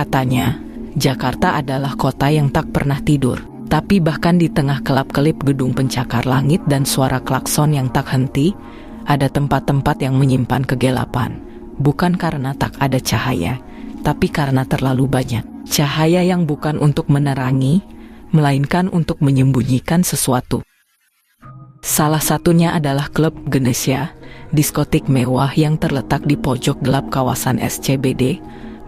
Katanya, Jakarta adalah kota yang tak pernah tidur. Tapi bahkan di tengah kelap-kelip gedung pencakar langit dan suara klakson yang tak henti, ada tempat-tempat yang menyimpan kegelapan. Bukan karena tak ada cahaya, tapi karena terlalu banyak cahaya yang bukan untuk menerangi, melainkan untuk menyembunyikan sesuatu. Salah satunya adalah Klub Genesia, diskotik mewah yang terletak di pojok gelap kawasan SCBD,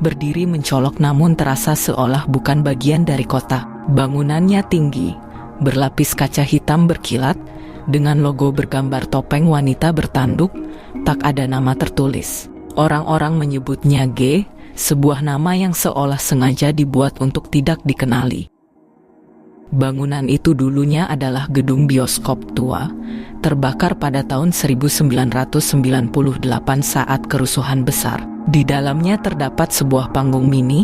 berdiri mencolok namun terasa seolah bukan bagian dari kota. Bangunannya tinggi, berlapis kaca hitam berkilat, dengan logo bergambar topeng wanita bertanduk, tak ada nama tertulis. Orang-orang menyebutnya G, sebuah nama yang seolah sengaja dibuat untuk tidak dikenali. Bangunan itu dulunya adalah gedung bioskop tua, terbakar pada tahun 1998 saat kerusuhan besar. Di dalamnya terdapat sebuah panggung mini,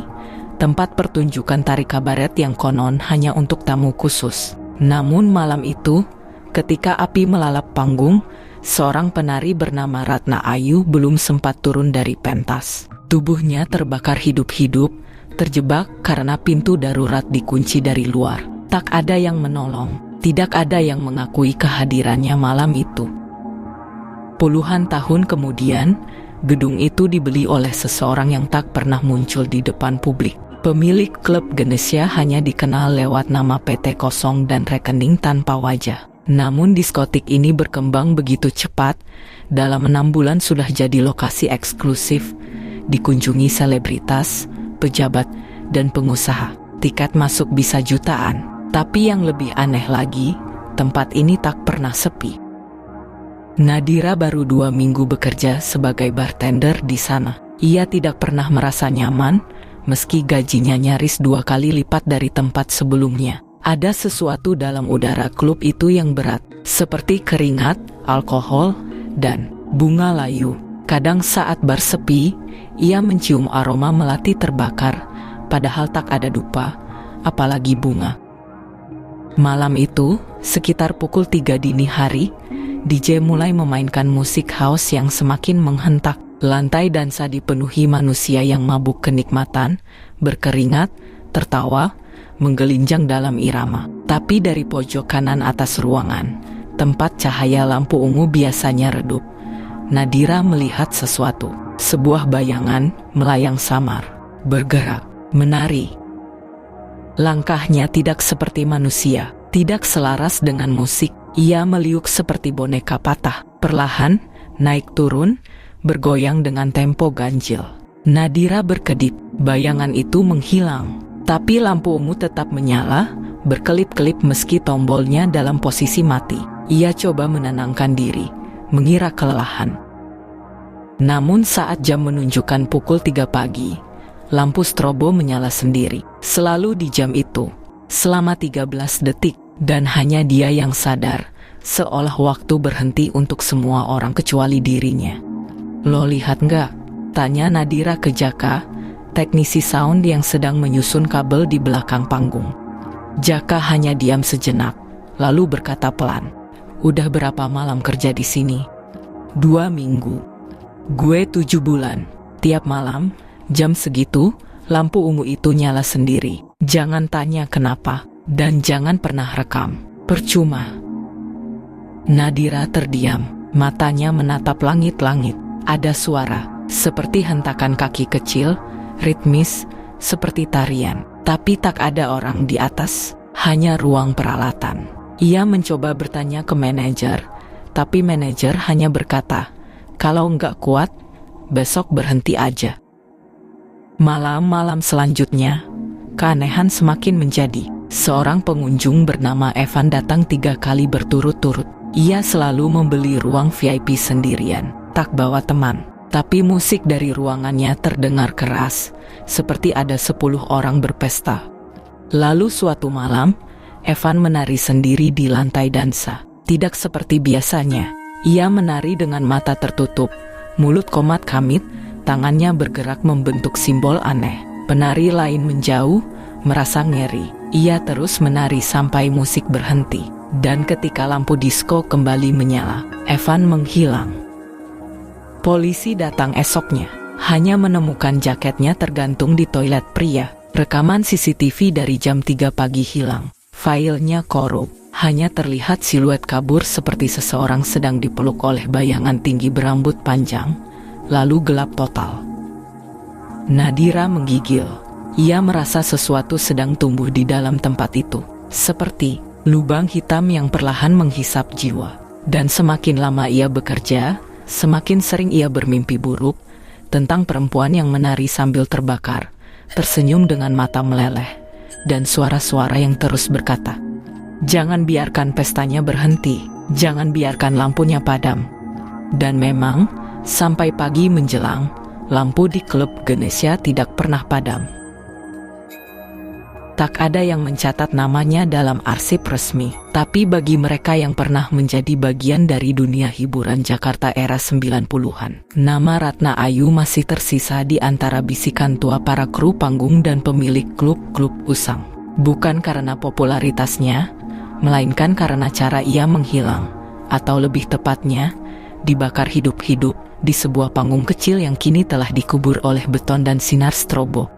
tempat pertunjukan tari kabaret yang konon hanya untuk tamu khusus. Namun malam itu, ketika api melalap panggung, seorang penari bernama Ratna Ayu belum sempat turun dari pentas. Tubuhnya terbakar hidup-hidup, terjebak karena pintu darurat dikunci dari luar. Tak ada yang menolong, tidak ada yang mengakui kehadirannya malam itu. Puluhan tahun kemudian, gedung itu dibeli oleh seseorang yang tak pernah muncul di depan publik. Pemilik Klub Genesia hanya dikenal lewat nama PT kosong dan rekening tanpa wajah. Namun diskotik ini berkembang begitu cepat, dalam 6 bulan sudah jadi lokasi eksklusif, dikunjungi selebritas, pejabat, dan pengusaha. Tiket masuk bisa jutaan, tapi yang lebih aneh lagi, tempat ini tak pernah sepi. Nadira baru 2 minggu bekerja sebagai bartender di sana. Ia tidak pernah merasa nyaman, meski gajinya nyaris 2 kali lipat dari tempat sebelumnya. Ada sesuatu dalam udara klub itu yang berat, seperti keringat, alkohol, dan bunga layu. Kadang saat bar sepi, ia mencium aroma melati terbakar, padahal tak ada dupa, apalagi bunga. Malam itu, sekitar pukul 3 dini hari, DJ mulai memainkan musik house yang semakin menghentak. Lantai dansa dipenuhi manusia yang mabuk kenikmatan, berkeringat, tertawa, menggelinjang dalam irama. Tapi dari pojok kanan atas ruangan, tempat cahaya lampu ungu biasanya redup, Nadira melihat sesuatu. Sebuah bayangan melayang samar, bergerak, menari. Langkahnya tidak seperti manusia, tidak selaras dengan musik. Ia meliuk seperti boneka patah, perlahan, naik turun, bergoyang dengan tempo ganjil. Nadira berkedip, bayangan itu menghilang. Tapi lampu ungu tetap menyala, berkelip-kelip meski tombolnya dalam posisi mati. Ia coba menenangkan diri, mengira kelelahan. Namun saat jam menunjukkan pukul 3 pagi, lampu strobo menyala sendiri. Selalu di jam itu, selama 13 detik, dan hanya dia yang sadar, seolah waktu berhenti untuk semua orang kecuali dirinya. "Lo lihat nggak?" tanya Nadira ke Jaka, teknisi sound yang sedang menyusun kabel di belakang panggung. Jaka hanya diam sejenak, lalu berkata pelan, "Udah berapa malam kerja di sini?" 2 minggu. "Gue 7 bulan. Tiap malam, jam segitu, lampu ungu itu nyala sendiri. Jangan tanya kenapa, dan jangan pernah rekam. Percuma." Nadira terdiam, matanya menatap langit-langit. Ada suara, seperti hentakan kaki kecil, ritmis, seperti tarian. Tapi tak ada orang di atas, hanya ruang peralatan. Ia mencoba bertanya ke manajer, tapi manajer hanya berkata, "Kalau nggak kuat, besok berhenti aja." Malam-malam selanjutnya, keanehan semakin menjadi. Seorang pengunjung bernama Evan datang 3 kali berturut-turut. Ia selalu membeli ruang VIP sendirian, tak bawa teman. Tapi musik dari ruangannya terdengar keras, seperti ada 10 orang berpesta. Lalu suatu malam, Evan menari sendiri di lantai dansa. Tidak seperti biasanya, ia menari dengan mata tertutup, mulut komat-kamit, tangannya bergerak membentuk simbol aneh. Penari lain menjauh, merasa ngeri. Ia terus menari sampai musik berhenti. Dan ketika lampu disko kembali menyala, Evan menghilang. Polisi datang esoknya. hanya menemukan jaketnya tergantung di toilet pria. Rekaman CCTV dari jam 3 pagi hilang. Filenya korup. Hanya terlihat siluet kabur seperti seseorang sedang dipeluk oleh bayangan tinggi berambut panjang, lalu gelap total. Nadira menggigil. Ia merasa sesuatu sedang tumbuh di dalam tempat itu, seperti lubang hitam yang perlahan menghisap jiwa. Dan semakin lama ia bekerja, semakin sering ia bermimpi buruk tentang perempuan yang menari sambil terbakar, tersenyum dengan mata meleleh, dan suara-suara yang terus berkata, "Jangan biarkan pestanya berhenti, jangan biarkan lampunya padam." Dan memang, sampai pagi menjelang, lampu di klub Ganesha tidak pernah padam. Tak ada yang mencatat namanya dalam arsip resmi, tapi bagi mereka yang pernah menjadi bagian dari dunia hiburan Jakarta era 90-an, nama Ratna Ayu masih tersisa di antara bisikan tua para kru panggung dan pemilik klub-klub usang. Bukan karena popularitasnya, melainkan karena cara ia menghilang, atau lebih tepatnya, dibakar hidup-hidup di sebuah panggung kecil yang kini telah dikubur oleh beton dan sinar strobo.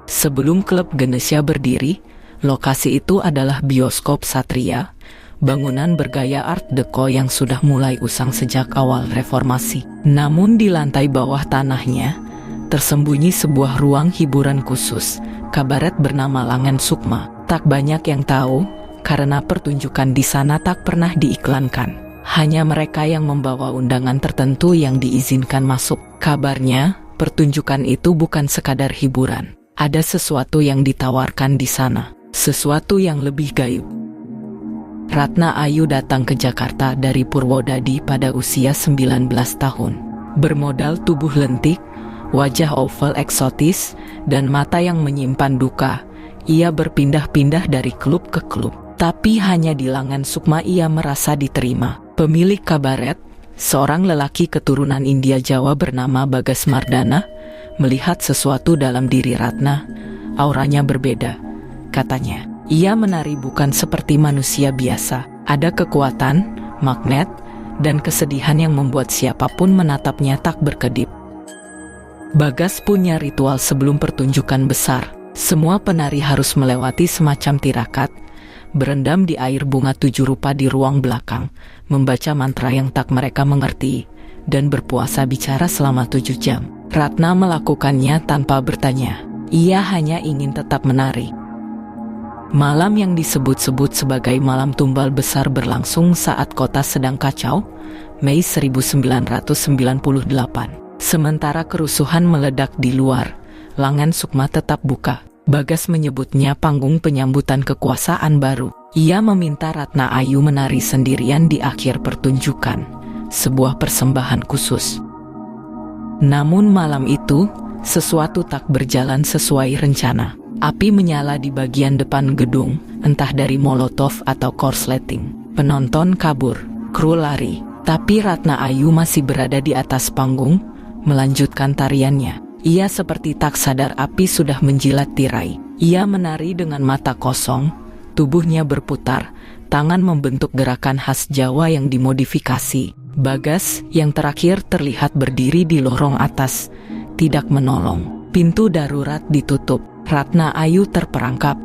Sebelum klub Ganesha berdiri, lokasi itu adalah bioskop Satria, bangunan bergaya Art Deco yang sudah mulai usang sejak awal reformasi. Namun di lantai bawah tanahnya, tersembunyi sebuah ruang hiburan khusus, kabaret bernama Langen Sukma. Tak banyak yang tahu, karena pertunjukan di sana tak pernah diiklankan. Hanya mereka yang membawa undangan tertentu yang diizinkan masuk. Kabarnya, pertunjukan itu bukan sekadar hiburan. Ada sesuatu yang ditawarkan di sana, sesuatu yang lebih gaib. Ratna Ayu datang ke Jakarta dari Purwodadi pada usia 19 tahun. Bermodal tubuh lentik, wajah oval eksotis, dan mata yang menyimpan duka, ia berpindah-pindah dari klub ke klub. Tapi hanya di Langen Sukma ia merasa diterima. Pemilik kabaret, seorang lelaki keturunan India Jawa bernama Bagas Mardana, melihat sesuatu dalam diri Ratna. Auranya berbeda, katanya. Ia menari bukan seperti manusia biasa. Ada kekuatan, magnet, dan kesedihan yang membuat siapapun menatapnya tak berkedip. Bagas punya ritual sebelum pertunjukan besar. Semua penari harus melewati semacam tirakat, berendam di air bunga 7 rupa di ruang belakang, membaca mantra yang tak mereka mengerti, dan berpuasa bicara selama 7 jam. Ratna melakukannya tanpa bertanya. Ia hanya ingin tetap menari. Malam yang disebut-sebut sebagai malam tumbal besar berlangsung saat kota sedang kacau, Mei 1998. Sementara kerusuhan meledak di luar, Langen Sukma tetap buka. Bagas menyebutnya panggung penyambutan kekuasaan baru. Ia meminta Ratna Ayu menari sendirian di akhir pertunjukan, sebuah persembahan khusus. Namun malam itu, sesuatu tak berjalan sesuai rencana. Api menyala di bagian depan gedung, entah dari molotov atau korsleting. Penonton kabur, kru lari, tapi Ratna Ayu masih berada di atas panggung, melanjutkan tariannya. Ia seperti tak sadar api sudah menjilat tirai. Ia menari dengan mata kosong, tubuhnya berputar, tangan membentuk gerakan khas Jawa yang dimodifikasi. Bagas yang terakhir terlihat berdiri di lorong atas, tidak menolong. Pintu darurat ditutup. Ratna Ayu terperangkap.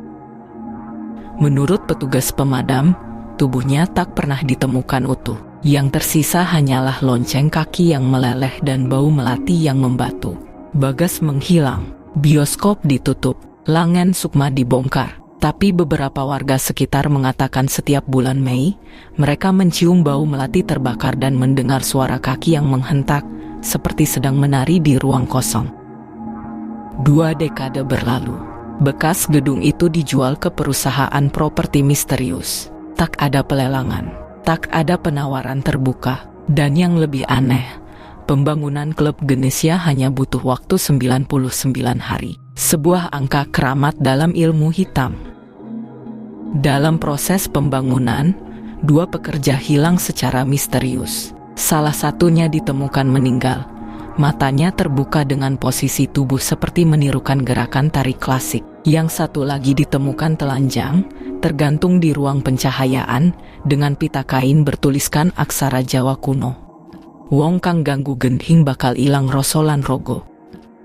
Menurut petugas pemadam, tubuhnya tak pernah ditemukan utuh. Yang tersisa hanyalah lonceng kaki yang meleleh dan bau melati yang membatu. Bagas menghilang. Bioskop ditutup. Langen Sukma dibongkar. Tapi beberapa warga sekitar mengatakan setiap bulan Mei, mereka mencium bau melati terbakar dan mendengar suara kaki yang menghentak, seperti sedang menari di ruang kosong. 2 dekade berlalu. Bekas gedung itu dijual ke perusahaan properti misterius. Tak ada pelelangan, tak ada penawaran terbuka. Dan yang lebih aneh, pembangunan klub Ganesha hanya butuh waktu 99 hari. Sebuah angka keramat dalam ilmu hitam. Dalam proses pembangunan, 2 pekerja hilang secara misterius. Salah satunya ditemukan meninggal. Matanya terbuka dengan posisi tubuh seperti menirukan gerakan tari klasik. Yang satu lagi ditemukan telanjang, tergantung di ruang pencahayaan, dengan pita kain bertuliskan aksara Jawa kuno. Wong kang ganggu gendhing bakal ilang rasa lan rogo.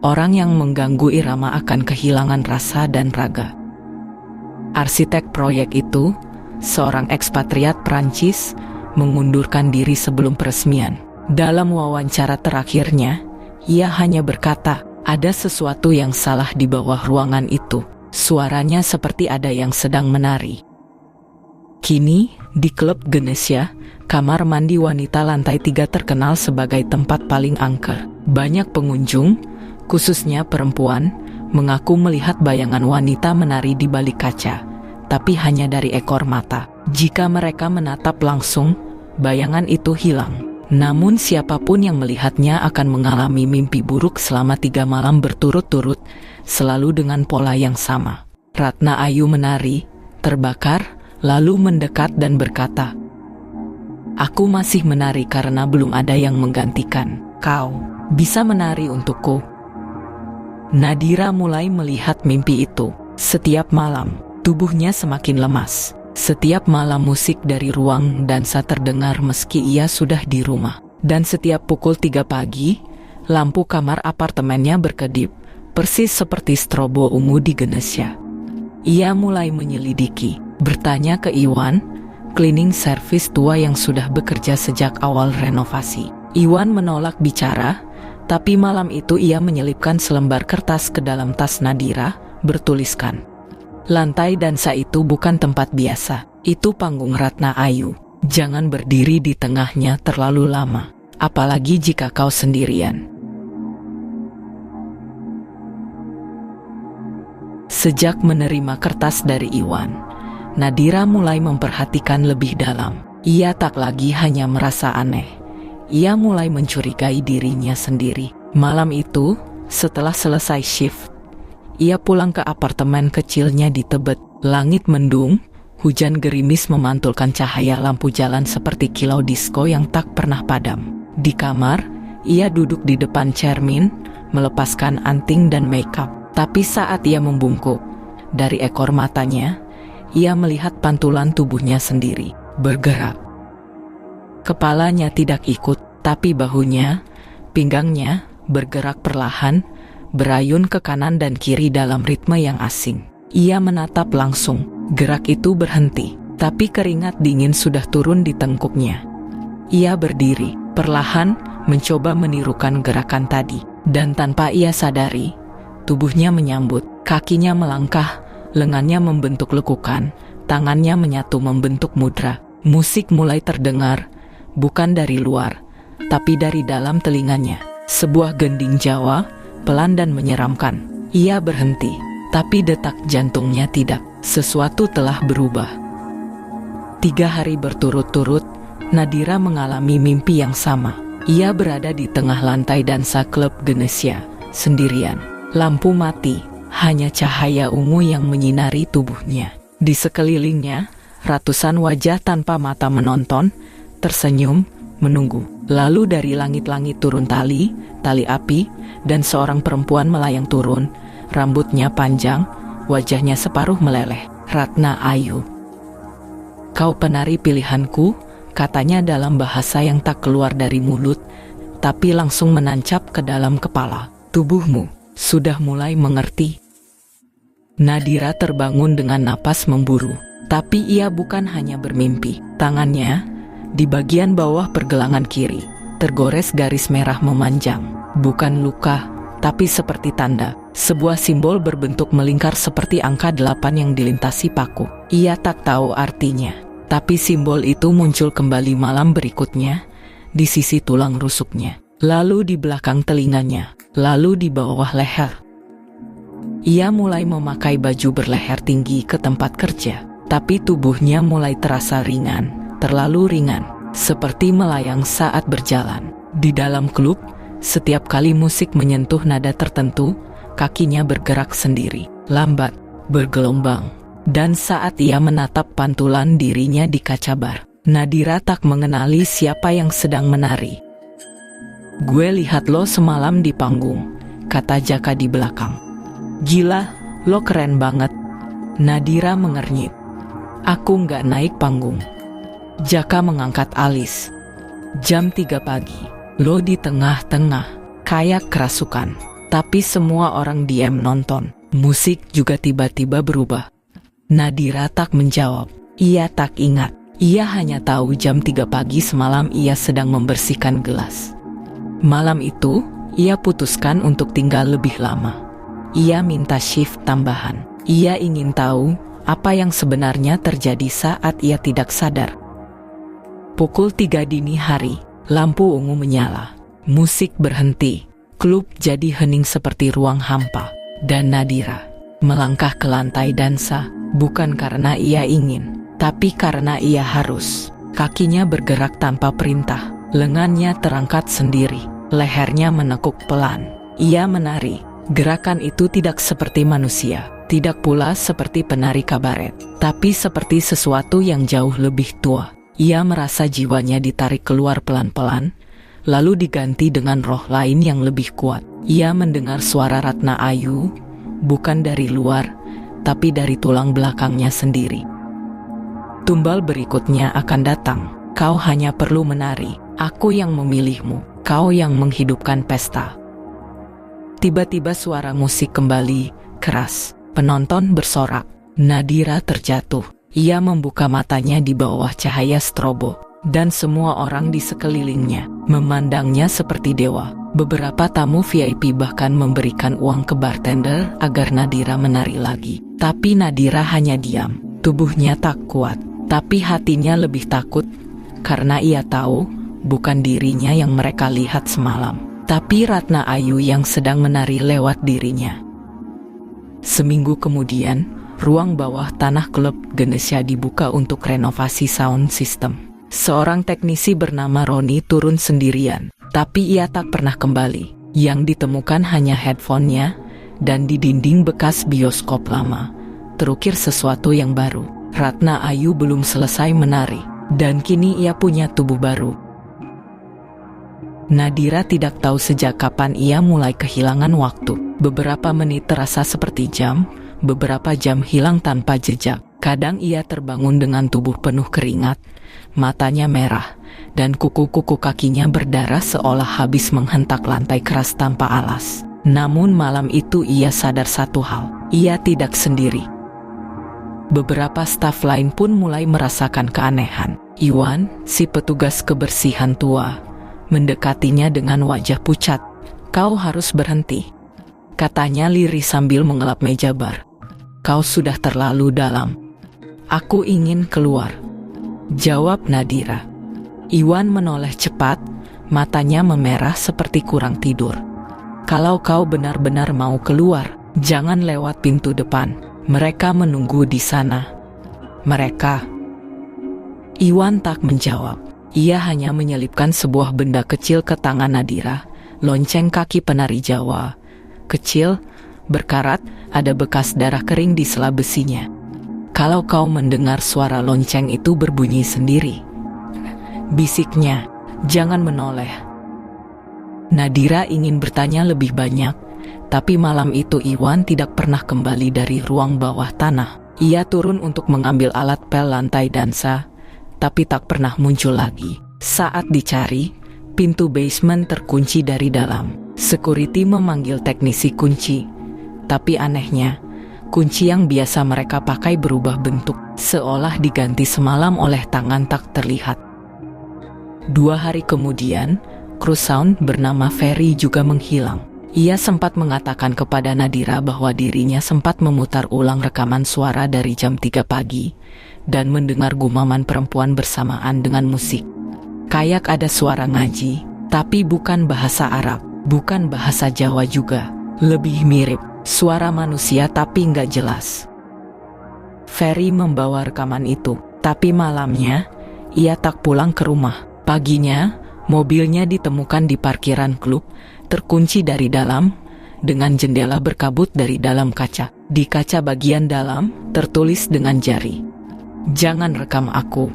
Orang yang mengganggu irama akan kehilangan rasa dan raga. Arsitek proyek itu, seorang ekspatriat Prancis, mengundurkan diri sebelum peresmian. Dalam wawancara terakhirnya, ia hanya berkata, ada sesuatu yang salah di bawah ruangan itu. Suaranya seperti ada yang sedang menari. Kini, di klub Genesia, kamar mandi wanita lantai 3 terkenal sebagai tempat paling angker. Banyak pengunjung, khususnya perempuan, mengaku melihat bayangan wanita menari di balik kaca, tapi hanya dari ekor mata. Jika mereka menatap langsung, bayangan itu hilang. Namun siapapun yang melihatnya akan mengalami mimpi buruk selama 3 malam berturut-turut, selalu dengan pola yang sama. Ratna Ayu menari, terbakar, lalu mendekat dan berkata, "Aku masih menari karena belum ada yang menggantikan. Kau bisa menari untukku." Nadira mulai melihat mimpi itu. Setiap malam, tubuhnya semakin lemas. Setiap malam musik dari ruang dansa terdengar meski ia sudah di rumah. Dan setiap pukul 3 pagi, lampu kamar apartemennya berkedip, persis seperti strobo ungu di Genesia. Ia mulai menyelidiki, bertanya ke Iwan, cleaning service tua yang sudah bekerja sejak awal renovasi. Iwan menolak bicara, tapi malam itu ia menyelipkan selembar kertas ke dalam tas Nadira, bertuliskan, "Lantai dansa itu bukan tempat biasa, itu panggung Ratna Ayu. Jangan berdiri di tengahnya terlalu lama, apalagi jika kau sendirian." Sejak menerima kertas dari Iwan, Nadira mulai memperhatikan lebih dalam. Ia tak lagi hanya merasa aneh. Ia mulai mencurigai dirinya sendiri. Malam itu, setelah selesai shift, ia pulang ke apartemen kecilnya di Tebet. Langit mendung, hujan gerimis memantulkan cahaya lampu jalan seperti kilau disko yang tak pernah padam. Di kamar, ia duduk di depan cermin, melepaskan anting dan makeup. Tapi saat ia membungkuk, dari ekor matanya, ia melihat pantulan tubuhnya sendiri bergerak. Kepalanya tidak ikut, tapi bahunya, pinggangnya, bergerak perlahan, berayun ke kanan dan kiri dalam ritme yang asing. Ia menatap langsung, gerak itu berhenti, tapi keringat dingin sudah turun di tengkuknya. Ia berdiri, perlahan, mencoba menirukan gerakan tadi, dan tanpa ia sadari, tubuhnya menyambut, kakinya melangkah, lengannya membentuk lekukan, tangannya menyatu membentuk mudra. Musik mulai terdengar, bukan dari luar, tapi dari dalam telinganya. Sebuah gending Jawa, pelan dan menyeramkan. Ia berhenti, tapi detak jantungnya tidak. Sesuatu telah berubah. 3 hari berturut-turut, Nadira mengalami mimpi yang sama. Ia berada di tengah lantai dansa klub Genesia, sendirian. Lampu mati, hanya cahaya ungu yang menyinari tubuhnya. Di sekelilingnya, ratusan wajah tanpa mata menonton, tersenyum, menunggu. Lalu dari langit-langit turun tali api, dan seorang perempuan melayang turun. Rambutnya panjang, wajahnya separuh meleleh. "Ratna Ayu, kau penari pilihanku," katanya dalam bahasa yang tak keluar dari mulut, tapi langsung menancap ke dalam kepala. "Tubuhmu sudah mulai mengerti." Nadira terbangun dengan napas memburu, tapi ia bukan hanya bermimpi. Tangannya, di bagian bawah pergelangan kiri, tergores garis merah memanjang. Bukan luka, tapi seperti tanda. Sebuah simbol berbentuk melingkar seperti angka 8 yang dilintasi paku. Ia tak tahu artinya, tapi simbol itu muncul kembali malam berikutnya, di sisi tulang rusuknya, lalu di belakang telinganya, lalu di bawah leher. Ia mulai memakai baju berleher tinggi ke tempat kerja, tapi tubuhnya mulai terasa ringan. Terlalu ringan, seperti melayang saat berjalan. Di dalam klub, setiap kali musik menyentuh nada tertentu, kakinya bergerak sendiri, lambat, bergelombang. Dan saat ia menatap pantulan dirinya di kaca bar, Nadira tak mengenali siapa yang sedang menari. "Gue lihat lo semalam di panggung," kata Jaka di belakang. "Gila, lo keren banget." Nadira mengernyit. "Aku nggak naik panggung." Jaka mengangkat alis. "Jam 3 pagi. Lo di tengah-tengah, kayak kerasukan. Tapi semua orang diam nonton. Musik juga tiba-tiba berubah. Nadira tak menjawab. Ia tak ingat. Ia hanya tahu jam 3 pagi semalam ia sedang membersihkan gelas. Malam itu, ia putuskan untuk tinggal lebih lama. Ia minta shift tambahan. Ia ingin tahu apa yang sebenarnya terjadi saat ia tidak sadar. Pukul 3 dini hari, lampu ungu menyala. Musik berhenti. Klub jadi hening seperti ruang hampa. Dan Nadira melangkah ke lantai dansa, bukan karena ia ingin, tapi karena ia harus. Kakinya bergerak tanpa perintah, lengannya terangkat sendiri, lehernya menekuk pelan. Ia menari. Gerakan itu tidak seperti manusia, tidak pula seperti penari kabaret, tapi seperti sesuatu yang jauh lebih tua. Ia merasa jiwanya ditarik keluar pelan-pelan, lalu diganti dengan roh lain yang lebih kuat. Ia mendengar suara Ratna Ayu, bukan dari luar, tapi dari tulang belakangnya sendiri. Tumbal berikutnya akan datang. Kau hanya perlu menari. Aku yang memilihmu. Kau yang menghidupkan pesta. Tiba-tiba suara musik kembali, keras. Penonton bersorak. Nadira terjatuh. Ia membuka matanya di bawah cahaya strobo. Dan semua orang di sekelilingnya memandangnya seperti dewa. Beberapa tamu VIP bahkan memberikan uang ke bartender agar Nadira menari lagi. Tapi Nadira hanya diam. Tubuhnya tak kuat, tapi hatinya lebih takut. Karena ia tahu, bukan dirinya yang mereka lihat semalam, tapi Ratna Ayu yang sedang menari lewat dirinya. Seminggu kemudian, ruang bawah tanah klub Ganesha dibuka untuk renovasi sound system. Seorang teknisi bernama Roni turun sendirian, tapi ia tak pernah kembali. Yang ditemukan hanya headphone-nya, dan di dinding bekas bioskop lama terukir sesuatu yang baru. Ratna Ayu belum selesai menari, dan kini ia punya tubuh baru. Nadira tidak tahu sejak kapan ia mulai kehilangan waktu. Beberapa menit terasa seperti jam, beberapa jam hilang tanpa jejak. Kadang ia terbangun dengan tubuh penuh keringat, matanya merah, dan kuku-kuku kakinya berdarah seolah habis menghentak lantai keras tanpa alas. Namun malam itu ia sadar satu hal, ia tidak sendiri. Beberapa staf lain pun mulai merasakan keanehan. Iwan, si petugas kebersihan tua, mendekatinya dengan wajah pucat. Kau harus berhenti, katanya lirih sambil mengelap meja bar. Kau sudah terlalu dalam. Aku ingin keluar, jawab Nadira. Iwan menoleh cepat, matanya memerah seperti kurang tidur. Kalau kau benar-benar mau keluar, jangan lewat pintu depan. Mereka menunggu di sana. Mereka. Iwan tak menjawab. Ia hanya menyelipkan sebuah benda kecil ke tangan Nadira. Lonceng kaki penari Jawa. Kecil, berkarat, ada bekas darah kering di sela besinya. Kalau kau mendengar suara lonceng itu berbunyi sendiri, bisiknya, jangan menoleh. Nadira ingin bertanya lebih banyak, tapi malam itu Iwan tidak pernah kembali dari ruang bawah tanah. Ia turun untuk mengambil alat pel lantai dansa, tapi tak pernah muncul lagi. Saat dicari, pintu basement terkunci dari dalam. Security memanggil teknisi kunci, tapi anehnya, kunci yang biasa mereka pakai berubah bentuk, seolah diganti semalam oleh tangan tak terlihat. 2 hari kemudian, kru sound bernama Ferry juga menghilang. Ia sempat mengatakan kepada Nadira bahwa dirinya sempat memutar ulang rekaman suara dari jam 3 pagi dan mendengar gumaman perempuan bersamaan dengan musik. Kayak ada suara ngaji, tapi bukan bahasa Arab, bukan bahasa Jawa juga. Lebih mirip suara manusia tapi nggak jelas. Ferry membawa rekaman itu, tapi malamnya ia tak pulang ke rumah. Paginya, mobilnya ditemukan di parkiran klub, terkunci dari dalam, dengan jendela berkabut dari dalam kaca. Di kaca bagian dalam, tertulis dengan jari, "Jangan rekam aku."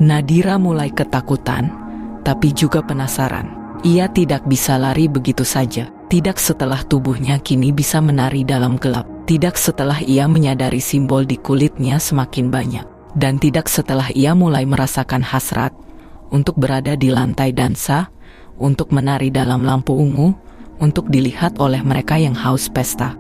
Nadira mulai ketakutan, tapi juga penasaran. Ia tidak bisa lari begitu saja. Tidak setelah tubuhnya kini bisa menari dalam gelap. Tidak setelah ia menyadari simbol di kulitnya semakin banyak. Dan tidak setelah ia mulai merasakan hasrat untuk berada di lantai dansa, untuk menari dalam lampu ungu, untuk dilihat oleh mereka yang haus pesta.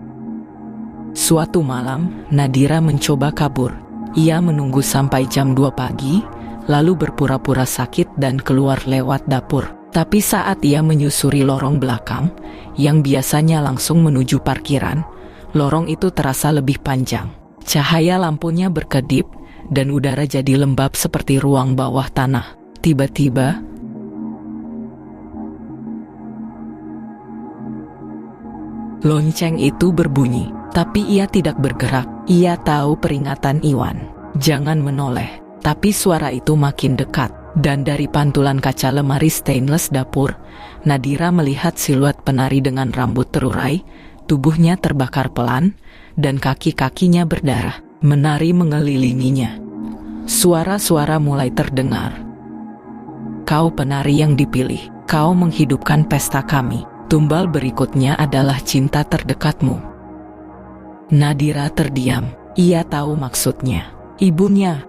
Suatu malam, Nadira mencoba kabur. Ia menunggu sampai jam 2 pagi, lalu berpura-pura sakit dan keluar lewat dapur. Tapi saat ia menyusuri lorong belakang, yang biasanya langsung menuju parkiran, lorong itu terasa lebih panjang. Cahaya lampunya berkedip, dan udara jadi lembab seperti ruang bawah tanah. Tiba-tiba, lonceng itu berbunyi, tapi ia tidak bergerak. Ia tahu peringatan Iwan, jangan menoleh. Tapi suara itu makin dekat, dan dari pantulan kaca lemari stainless dapur, Nadira melihat siluet penari dengan rambut terurai, tubuhnya terbakar pelan, dan kaki-kakinya berdarah. Menari mengelilinginya. Suara-suara mulai terdengar. Kau penari yang dipilih, kau menghidupkan pesta kami. Tumbal berikutnya adalah cinta terdekatmu. Nadira terdiam. Ia tahu maksudnya. Ibunya.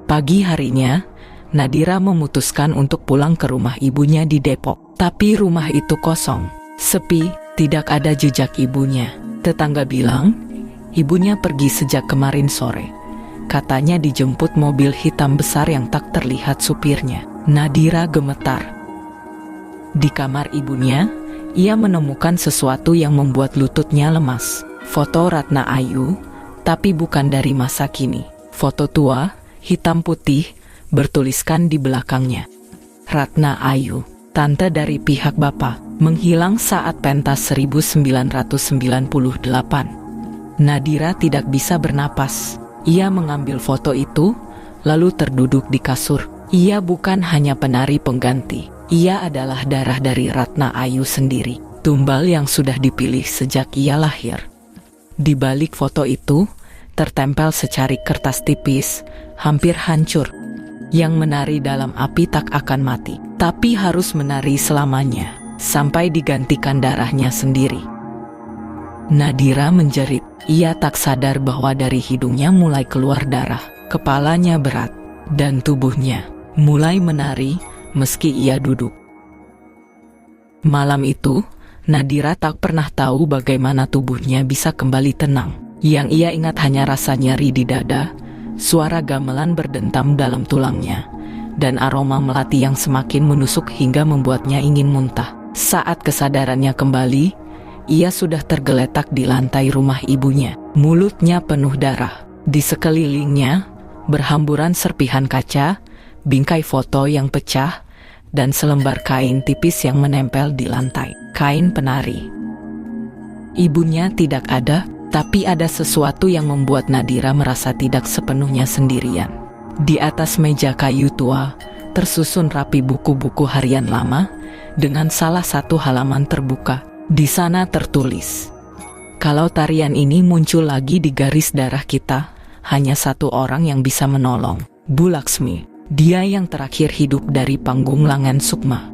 Pagi harinya, Nadira memutuskan untuk pulang ke rumah ibunya di Depok. Tapi rumah itu kosong, sepi, tidak ada jejak ibunya. Tetangga bilang, ibunya pergi sejak kemarin sore. Katanya dijemput mobil hitam besar yang tak terlihat supirnya. Nadira gemetar. Di kamar ibunya, ia menemukan sesuatu yang membuat lututnya lemas. Foto Ratna Ayu, tapi bukan dari masa kini. Foto tua, hitam putih, bertuliskan di belakangnya. Ratna Ayu, tante dari pihak bapak, menghilang saat pentas 1998. Nadira tidak bisa bernapas. Ia mengambil foto itu, lalu terduduk di kasur. Ia bukan hanya penari pengganti, ia adalah darah dari Ratna Ayu sendiri, tumbal yang sudah dipilih sejak ia lahir. Di balik foto itu, tertempel secarik kertas tipis, hampir hancur. Yang menari dalam api tak akan mati, tapi harus menari selamanya, sampai digantikan darahnya sendiri. Nadira menjerit. Ia tak sadar bahwa dari hidungnya mulai keluar darah, kepalanya berat, dan tubuhnya mulai menari meski ia duduk. Malam itu, Nadira tak pernah tahu bagaimana tubuhnya bisa kembali tenang. Yang ia ingat hanya rasa nyeri di dada, suara gamelan berdentam dalam tulangnya, dan aroma melati yang semakin menusuk hingga membuatnya ingin muntah. Saat kesadarannya kembali, ia sudah tergeletak di lantai rumah ibunya. Mulutnya penuh darah. Di sekelilingnya, berhamburan serpihan kaca, bingkai foto yang pecah, dan selembar kain tipis yang menempel di lantai. Kain penari. Ibunya tidak ada, tapi ada sesuatu yang membuat Nadira merasa tidak sepenuhnya sendirian. Di atas meja kayu tua, tersusun rapi buku-buku harian lama, dengan salah satu halaman terbuka. Di sana tertulis, kalau tarian ini muncul lagi di garis darah kita, hanya satu orang yang bisa menolong, Bu Laksmi. Dia yang terakhir hidup dari panggung Langen Sukma.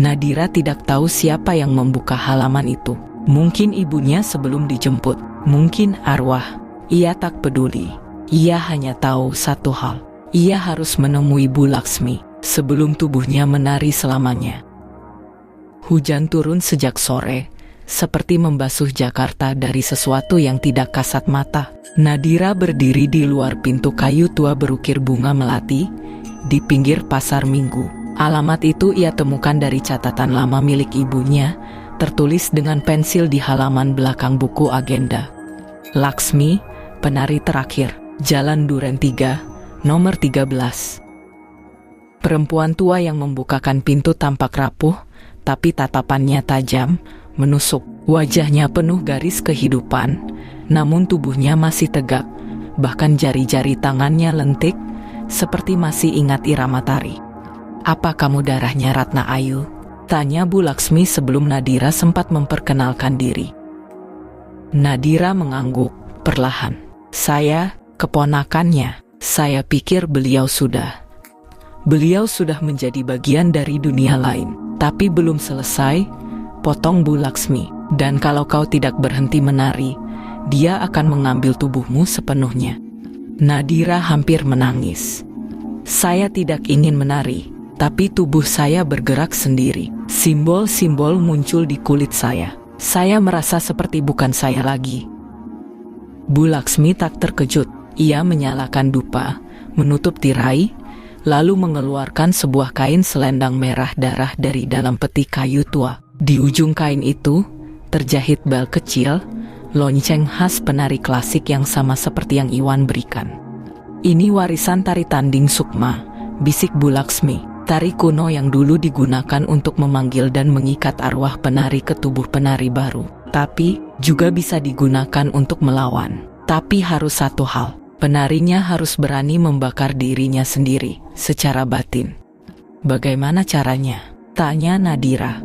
Nadira tidak tahu siapa yang membuka halaman itu. Mungkin ibunya sebelum dijemput, mungkin arwah. Ia tak peduli. Ia hanya tahu satu hal. Ia harus menemui Bu Laksmi sebelum tubuhnya menari selamanya. Hujan turun sejak sore, seperti membasuh Jakarta dari sesuatu yang tidak kasat mata. Nadira berdiri di luar pintu kayu tua berukir bunga melati, di pinggir pasar Minggu. Alamat itu ia temukan dari catatan lama milik ibunya, tertulis dengan pensil di halaman belakang buku agenda. Laksmi, penari terakhir, Jalan Duren 3, nomor 13. Perempuan tua yang membukakan pintu tampak rapuh, tapi tatapannya tajam, menusuk. Wajahnya penuh garis kehidupan, namun tubuhnya masih tegak. Bahkan jari-jari tangannya lentik, seperti masih ingat irama tari. Apa kamu darahnya Ratna Ayu? Tanya Bu Laksmi sebelum Nadira sempat memperkenalkan diri. Nadira mengangguk, perlahan. Saya, keponakannya. Saya pikir beliau sudah menjadi bagian dari dunia lain. Tapi belum selesai, potong Bu Laksmi. Dan kalau kau tidak berhenti menari, dia akan mengambil tubuhmu sepenuhnya. Nadira hampir menangis. Saya tidak ingin menari. tapi tubuh saya bergerak sendiri. Simbol-simbol muncul di kulit saya. Saya merasa seperti bukan saya lagi. Bu Laksmi tak terkejut. Ia menyalakan dupa, menutup tirai, lalu mengeluarkan sebuah kain selendang merah darah dari dalam peti kayu tua. Di ujung kain itu, terjahit bel kecil, lonceng khas penari klasik yang sama seperti yang Iwan berikan. Ini warisan tari tanding Sukma, bisik Bu Laksmi. Tari kuno yang dulu digunakan untuk memanggil dan mengikat arwah penari ke tubuh penari baru. Tapi, juga bisa digunakan untuk melawan. Tapi harus satu hal, penarinya harus berani membakar dirinya sendiri, secara batin. Bagaimana caranya? Tanya Nadira.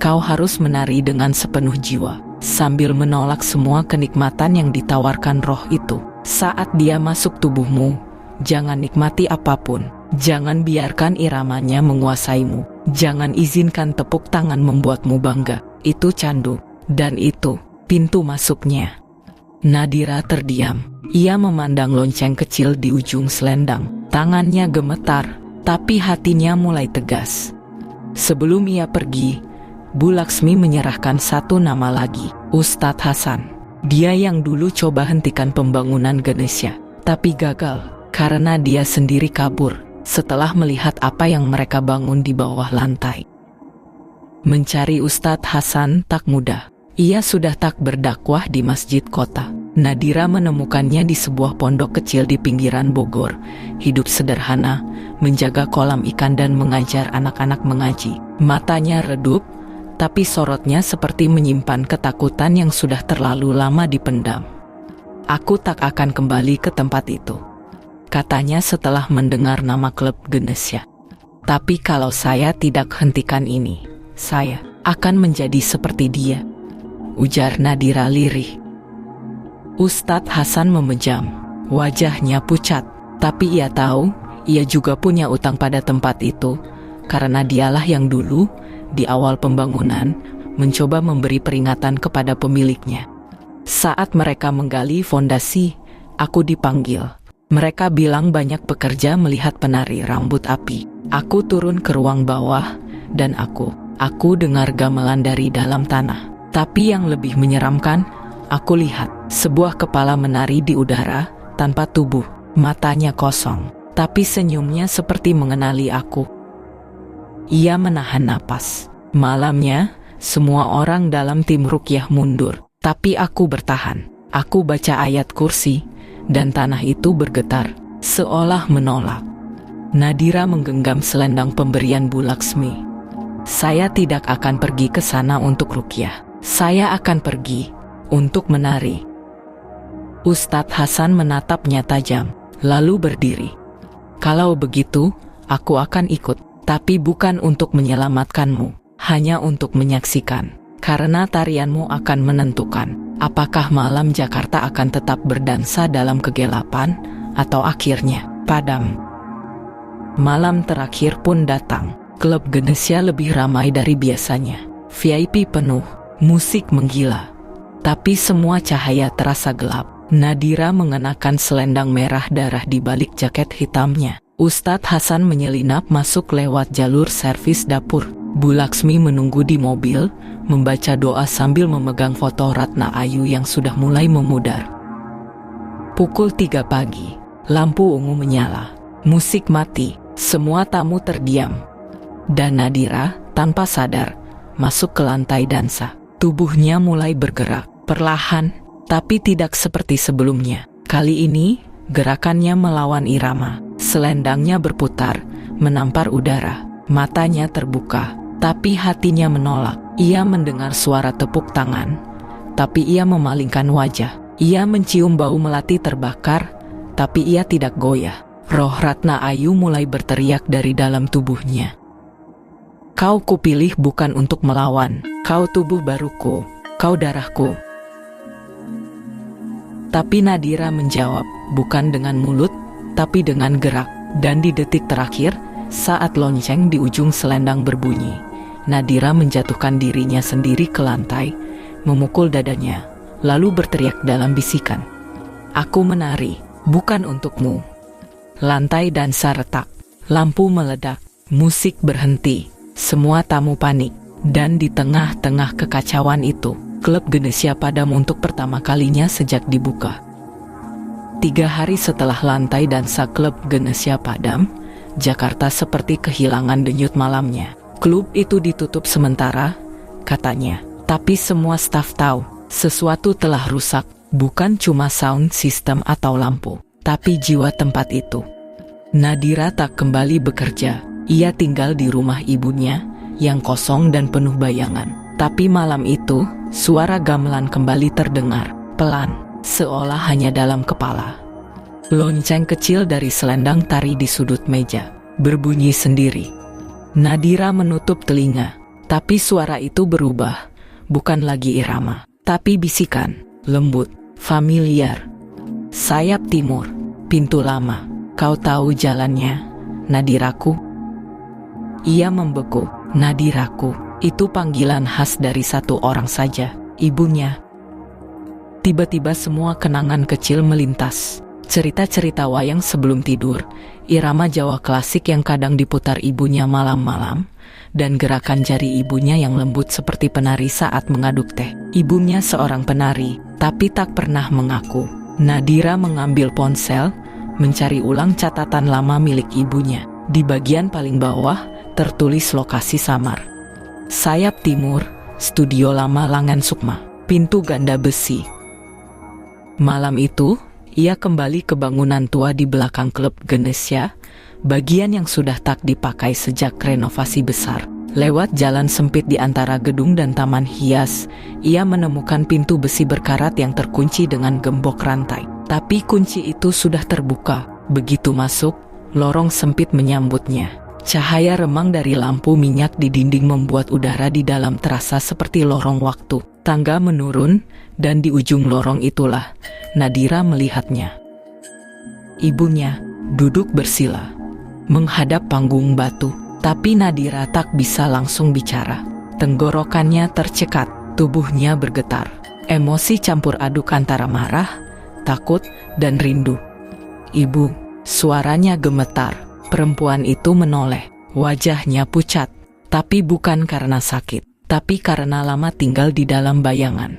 Kau harus menari dengan sepenuh jiwa, sambil menolak semua kenikmatan yang ditawarkan roh itu. Saat dia masuk tubuhmu, jangan nikmati apapun. Jangan biarkan iramanya menguasaimu. Jangan izinkan tepuk tangan membuatmu bangga. Itu candu, dan itu pintu masuknya. Nadira terdiam. Ia memandang lonceng kecil di ujung selendang. Tangannya gemetar, tapi hatinya mulai tegas. Sebelum ia pergi, Bu Laksmi menyerahkan satu nama lagi, Ustadz Hasan. Dia yang dulu coba hentikan pembangunan Ganesha, tapi gagal karena dia sendiri kabur setelah melihat apa yang mereka bangun di bawah lantai. Mencari Ustadz Hasan tak mudah. Ia sudah tak berdakwah di masjid kota. Nadira menemukannya di sebuah pondok kecil di pinggiran Bogor. Hidup sederhana, menjaga kolam ikan dan mengajar anak-anak mengaji. Matanya redup, tapi sorotnya seperti menyimpan ketakutan yang sudah terlalu lama dipendam. Aku tak akan kembali ke tempat itu, katanya setelah mendengar nama klub Ganesha. Tapi kalau saya tidak hentikan ini, saya akan menjadi seperti dia, ujar Nadira lirih. Ustadz Hasan memejam, wajahnya pucat, tapi ia tahu ia juga punya utang pada tempat itu, karena dialah yang dulu, di awal pembangunan, mencoba memberi peringatan kepada pemiliknya. Saat mereka menggali fondasi, aku dipanggil. Mereka bilang banyak pekerja melihat penari rambut api. Aku turun ke ruang bawah, dan aku dengar gamelan dari dalam tanah. Tapi yang lebih menyeramkan, aku lihat sebuah kepala menari di udara, tanpa tubuh, matanya kosong. Tapi senyumnya seperti mengenali aku. Ia menahan napas. Malamnya, semua orang dalam tim ruqyah mundur. Tapi aku bertahan. Aku baca ayat kursi, dan tanah itu bergetar, seolah menolak. Nadira menggenggam selendang pemberian Bu Laksmi. Saya tidak akan pergi ke sana untuk ruqyah. Saya akan pergi untuk menari. Ustadz Hasan menatapnya tajam, lalu berdiri. Kalau begitu, aku akan ikut, tapi bukan untuk menyelamatkanmu, hanya untuk menyaksikan. Karena tarianmu akan menentukan apakah malam Jakarta akan tetap berdansa dalam kegelapan atau akhirnya padam. Malam terakhir pun datang. Klub Ganesha lebih ramai dari biasanya. VIP penuh, musik menggila. Tapi semua cahaya terasa gelap. Nadira mengenakan selendang merah darah di balik jaket hitamnya. Ustadz Hasan menyelinap masuk lewat jalur servis dapur. Bu Laksmi menunggu di mobil, membaca doa sambil memegang foto Ratna Ayu yang sudah mulai memudar. Pukul 3 pagi, lampu ungu menyala, musik mati, semua tamu terdiam. Dan Nadira, tanpa sadar, masuk ke lantai dansa. Tubuhnya mulai bergerak, perlahan, tapi tidak seperti sebelumnya. Kali ini, gerakannya melawan irama. Selendangnya berputar, menampar udara, matanya terbuka. Tapi hatinya menolak. Ia mendengar suara tepuk tangan, tapi ia memalingkan wajah. Ia mencium bau melati terbakar, tapi ia tidak goyah. Roh Ratna Ayu mulai berteriak dari dalam tubuhnya. Kau kupilih bukan untuk melawan. Kau tubuh baruku, kau darahku. Tapi Nadira menjawab, bukan dengan mulut, tapi dengan gerak. Dan di detik terakhir, saat lonceng di ujung selendang berbunyi, Nadira menjatuhkan dirinya sendiri ke lantai, memukul dadanya, lalu berteriak dalam bisikan. Aku menari, bukan untukmu. Lantai dansa retak, lampu meledak, Musik berhenti, semua tamu panik, dan di tengah-tengah kekacauan itu, klub Genesia padam untuk pertama kalinya sejak dibuka. 3 hari setelah lantai dansa klub Genesia padam, Jakarta seperti kehilangan denyut malamnya. Klub itu ditutup sementara, katanya. Tapi semua staf tahu, sesuatu telah rusak. Bukan cuma sound system atau lampu, tapi jiwa tempat itu. Nadira tak kembali bekerja. Ia tinggal di rumah ibunya, yang kosong dan penuh bayangan. Tapi malam itu, suara gamelan kembali terdengar, pelan, seolah hanya dalam kepala. Lonceng kecil dari selendang tari di sudut meja, berbunyi sendiri. Nadira menutup telinga, tapi suara itu berubah. Bukan lagi irama, tapi bisikan, lembut, familiar. Sayap timur, pintu lama, kau tahu jalannya, Nadiraku? Ia membeku, Nadiraku, itu panggilan khas dari satu orang saja, ibunya. Tiba-tiba semua kenangan kecil melintas. Cerita-cerita wayang sebelum tidur, irama Jawa klasik yang kadang diputar ibunya malam-malam, dan gerakan jari ibunya yang lembut seperti penari saat mengaduk teh. Ibunya seorang penari, tapi tak pernah mengaku. Nadira mengambil ponsel, mencari ulang catatan lama milik ibunya. Di bagian paling bawah, tertulis lokasi samar. Sayap timur, studio lama Langan Sukma, pintu ganda besi. Malam itu, ia kembali ke bangunan tua di belakang klub Genesia, bagian yang sudah tak dipakai sejak renovasi besar. Lewat jalan sempit di antara gedung dan taman hias, ia menemukan pintu besi berkarat yang terkunci dengan gembok rantai. Tapi kunci itu sudah terbuka. Begitu masuk, lorong sempit menyambutnya. Cahaya remang dari lampu minyak di dinding membuat udara di dalam terasa seperti lorong waktu. Tangga menurun, dan di ujung lorong itulah Nadira melihatnya. Ibunya duduk bersila, menghadap panggung batu. Tapi Nadira tak bisa langsung bicara. Tenggorokannya tercekat, tubuhnya bergetar. Emosi campur aduk antara marah, takut, dan rindu. Ibu, suaranya gemetar. Perempuan itu menoleh, wajahnya pucat. Tapi bukan karena sakit, tapi karena lama tinggal di dalam bayangan.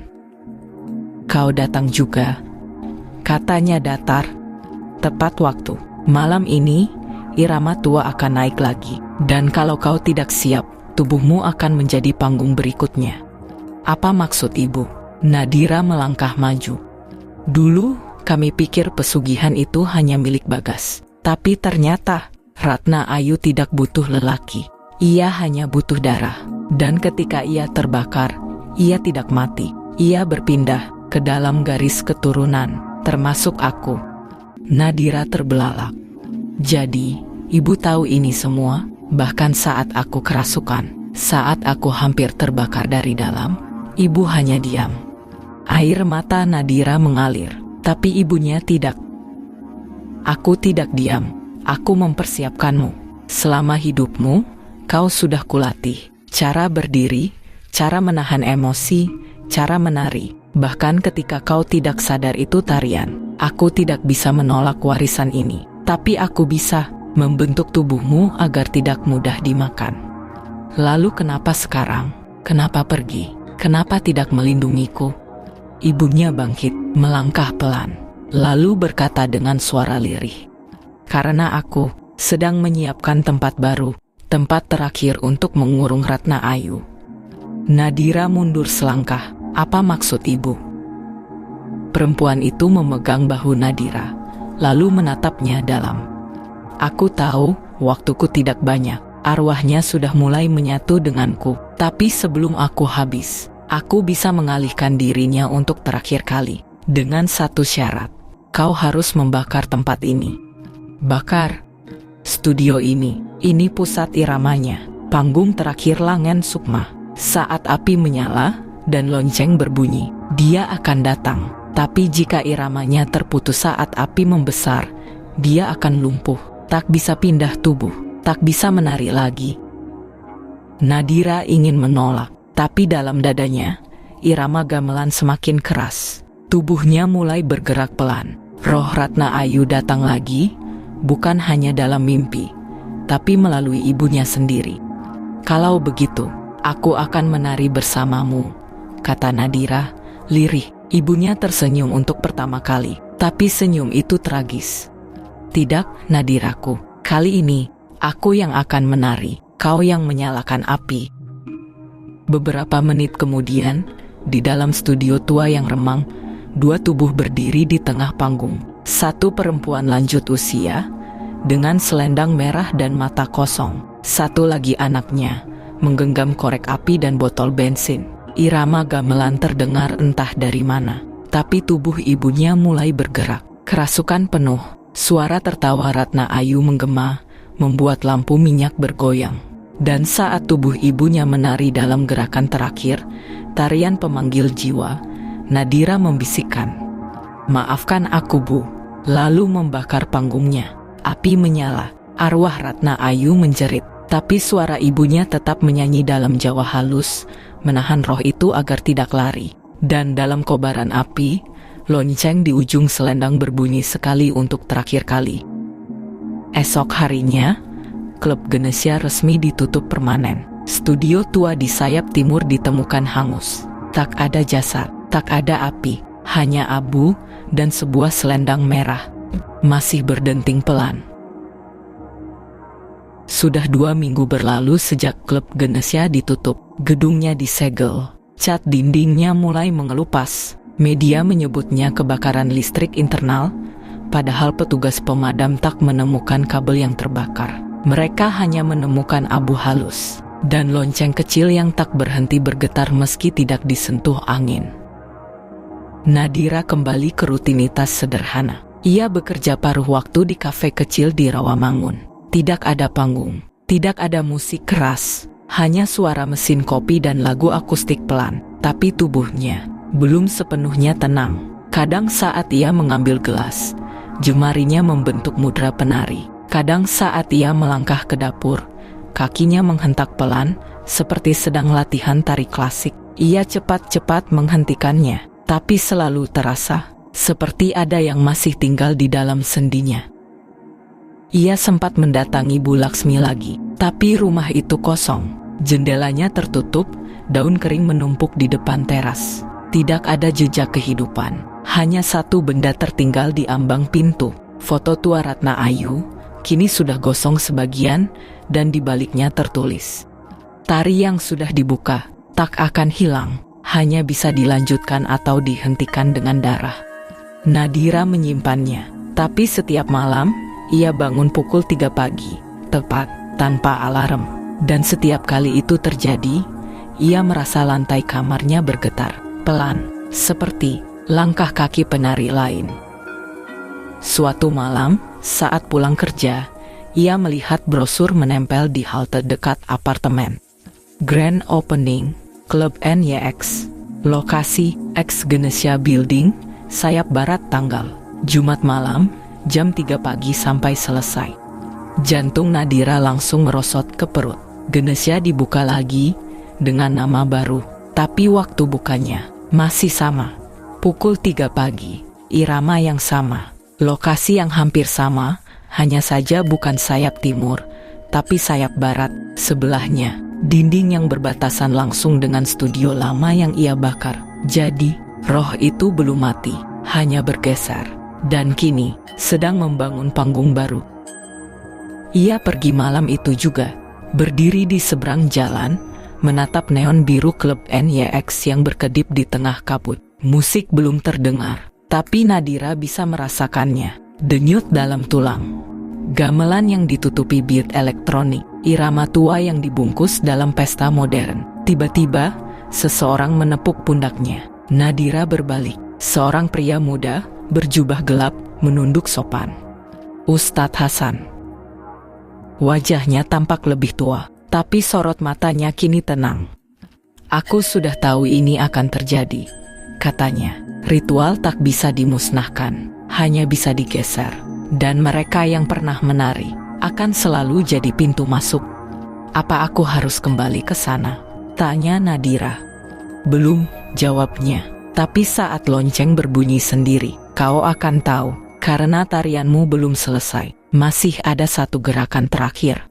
Kau datang juga, katanya datar. Tepat waktu. Malam ini, irama tua akan naik lagi. Dan kalau kau tidak siap, tubuhmu akan menjadi panggung berikutnya. Apa maksud ibu? Nadira melangkah maju. Dulu, kami pikir pesugihan itu hanya milik Bagas. Tapi ternyata, Ratna Ayu tidak butuh lelaki. Ia hanya butuh darah. Dan ketika ia terbakar, ia tidak mati. Ia berpindah ke dalam garis keturunan, termasuk aku. Nadira terbelalak. Jadi, ibu tahu ini semua? Bahkan saat aku kerasukan, saat aku hampir terbakar dari dalam, ibu hanya diam. Air mata Nadira mengalir, tapi ibunya tidak. Aku tidak diam, aku mempersiapkanmu. Selama hidupmu, kau sudah kulatih. Cara berdiri, cara menahan emosi, cara menari. Bahkan ketika kau tidak sadar itu tarian, aku tidak bisa menolak warisan ini. Tapi aku bisa membentuk tubuhmu agar tidak mudah dimakan. Lalu kenapa sekarang? Kenapa pergi? Kenapa tidak melindungiku? Ibunya bangkit, melangkah pelan, lalu berkata dengan suara lirih. Karena aku sedang menyiapkan tempat baru, tempat terakhir untuk mengurung Ratna Ayu. Nadira mundur selangkah. Apa maksud ibu? Perempuan itu memegang bahu Nadira, lalu menatapnya dalam. Aku tahu, waktuku tidak banyak. Arwahnya sudah mulai menyatu denganku. Tapi sebelum aku habis, aku bisa mengalihkan dirinya untuk terakhir kali. Dengan satu syarat, kau harus membakar tempat ini. Bakar studio ini pusat iramanya. Panggung terakhir Langan Sukma. Saat api menyala dan lonceng berbunyi, dia akan datang. Tapi jika iramanya terputus saat api membesar, dia akan lumpuh. Tak bisa pindah tubuh, tak bisa menari lagi. Nadira ingin menolak, tapi dalam dadanya, irama gamelan semakin keras. Tubuhnya mulai bergerak pelan. Roh Ratna Ayu datang lagi, bukan hanya dalam mimpi, tapi melalui ibunya sendiri. "Kalau begitu, aku akan menari bersamamu," kata Nadira, lirih. Ibunya tersenyum untuk pertama kali, tapi senyum itu tragis. "Tidak, Nadiraku. Kali ini, aku yang akan menari, kau yang menyalakan api." Beberapa menit kemudian, di dalam studio tua yang remang, dua tubuh berdiri di tengah panggung. Satu perempuan lanjut usia, dengan selendang merah dan mata kosong. Satu lagi anaknya, menggenggam korek api dan botol bensin. Irama gamelan terdengar entah dari mana, tapi tubuh ibunya mulai bergerak. Kerasukan penuh, suara tertawa Ratna Ayu menggema, membuat lampu minyak bergoyang. Dan saat tubuh ibunya menari dalam gerakan terakhir, tarian pemanggil jiwa, Nadira membisikkan, "Maafkan aku, Bu," lalu membakar panggungnya. Api menyala, arwah Ratna Ayu menjerit, tapi suara ibunya tetap menyanyi dalam Jawa halus, menahan roh itu agar tidak lari. Dan dalam kobaran api, lonceng di ujung selendang berbunyi sekali untuk terakhir kali. Esok harinya, klub Genesia resmi ditutup permanen. Studio tua di sayap timur ditemukan hangus. Tak ada jasad, tak ada api, hanya abu dan sebuah selendang merah masih berdenting pelan. Sudah 2 minggu berlalu sejak klub Genesia ditutup. Gedungnya disegel, cat dindingnya mulai mengelupas. Media menyebutnya kebakaran listrik internal, padahal petugas pemadam tak menemukan kabel yang terbakar. Mereka hanya menemukan abu halus dan lonceng kecil yang tak berhenti bergetar meski tidak disentuh angin. Nadira kembali ke rutinitas sederhana. Ia bekerja paruh waktu di kafe kecil di Rawamangun. Tidak ada panggung, tidak ada musik keras, hanya suara mesin kopi dan lagu akustik pelan. Tapi tubuhnya belum sepenuhnya tenang. Kadang saat ia mengambil gelas, jemarinya membentuk mudra penari. Kadang saat ia melangkah ke dapur, kakinya menghentak pelan, seperti sedang latihan tari klasik. Ia cepat-cepat menghentikannya, tapi selalu terasa seperti ada yang masih tinggal di dalam sendinya. Ia sempat mendatangi Bu Laksmi lagi, tapi rumah itu kosong. Jendelanya tertutup, daun kering menumpuk di depan teras. Tidak ada jejak kehidupan, hanya satu benda tertinggal di ambang pintu. Foto tua Ratna Ayu, kini sudah gosong sebagian, dan di baliknya tertulis, "Tari yang sudah dibuka, tak akan hilang, hanya bisa dilanjutkan atau dihentikan dengan darah." Nadira menyimpannya, tapi setiap malam, ia bangun pukul 3 pagi, tepat, tanpa alarm. Dan setiap kali itu terjadi, ia merasa lantai kamarnya bergetar, pelan, seperti langkah kaki penari lain. Suatu malam, saat pulang kerja, ia melihat brosur menempel di halte dekat apartemen. Grand Opening, Klub NYX, lokasi X Genesia Building, sayap barat tanggal, Jumat malam, jam 3 pagi sampai selesai. Jantung Nadira langsung merosot ke perut. Genesia dibuka lagi dengan nama baru, tapi waktu bukanya masih sama. Pukul 3 pagi, irama yang sama, lokasi yang hampir sama, hanya saja bukan sayap timur, tapi sayap barat. Sebelahnya, dinding yang berbatasan langsung dengan studio lama yang ia bakar. Jadi, roh itu belum mati, hanya bergeser. Dan kini, sedang membangun panggung baru. Ia pergi malam itu juga, berdiri di seberang jalan, menatap neon biru klub NYX yang berkedip di tengah kabut. Musik belum terdengar, tapi Nadira bisa merasakannya, denyut dalam tulang. Gamelan yang ditutupi beat elektronik, irama tua yang dibungkus dalam pesta modern. Tiba-tiba, seseorang menepuk pundaknya. Nadira berbalik, seorang pria muda, berjubah gelap, menunduk sopan. Ustadz Hasan. Wajahnya tampak lebih tua, tapi sorot matanya kini tenang. "Aku sudah tahu ini akan terjadi," katanya. "Ritual tak bisa dimusnahkan, hanya bisa digeser. Dan mereka yang pernah menari, akan selalu jadi pintu masuk." "Apa aku harus kembali ke sana?" tanya Nadira. "Belum," jawabnya. "Tapi saat lonceng berbunyi sendiri, kau akan tahu, karena tarianmu belum selesai. Masih ada satu gerakan terakhir."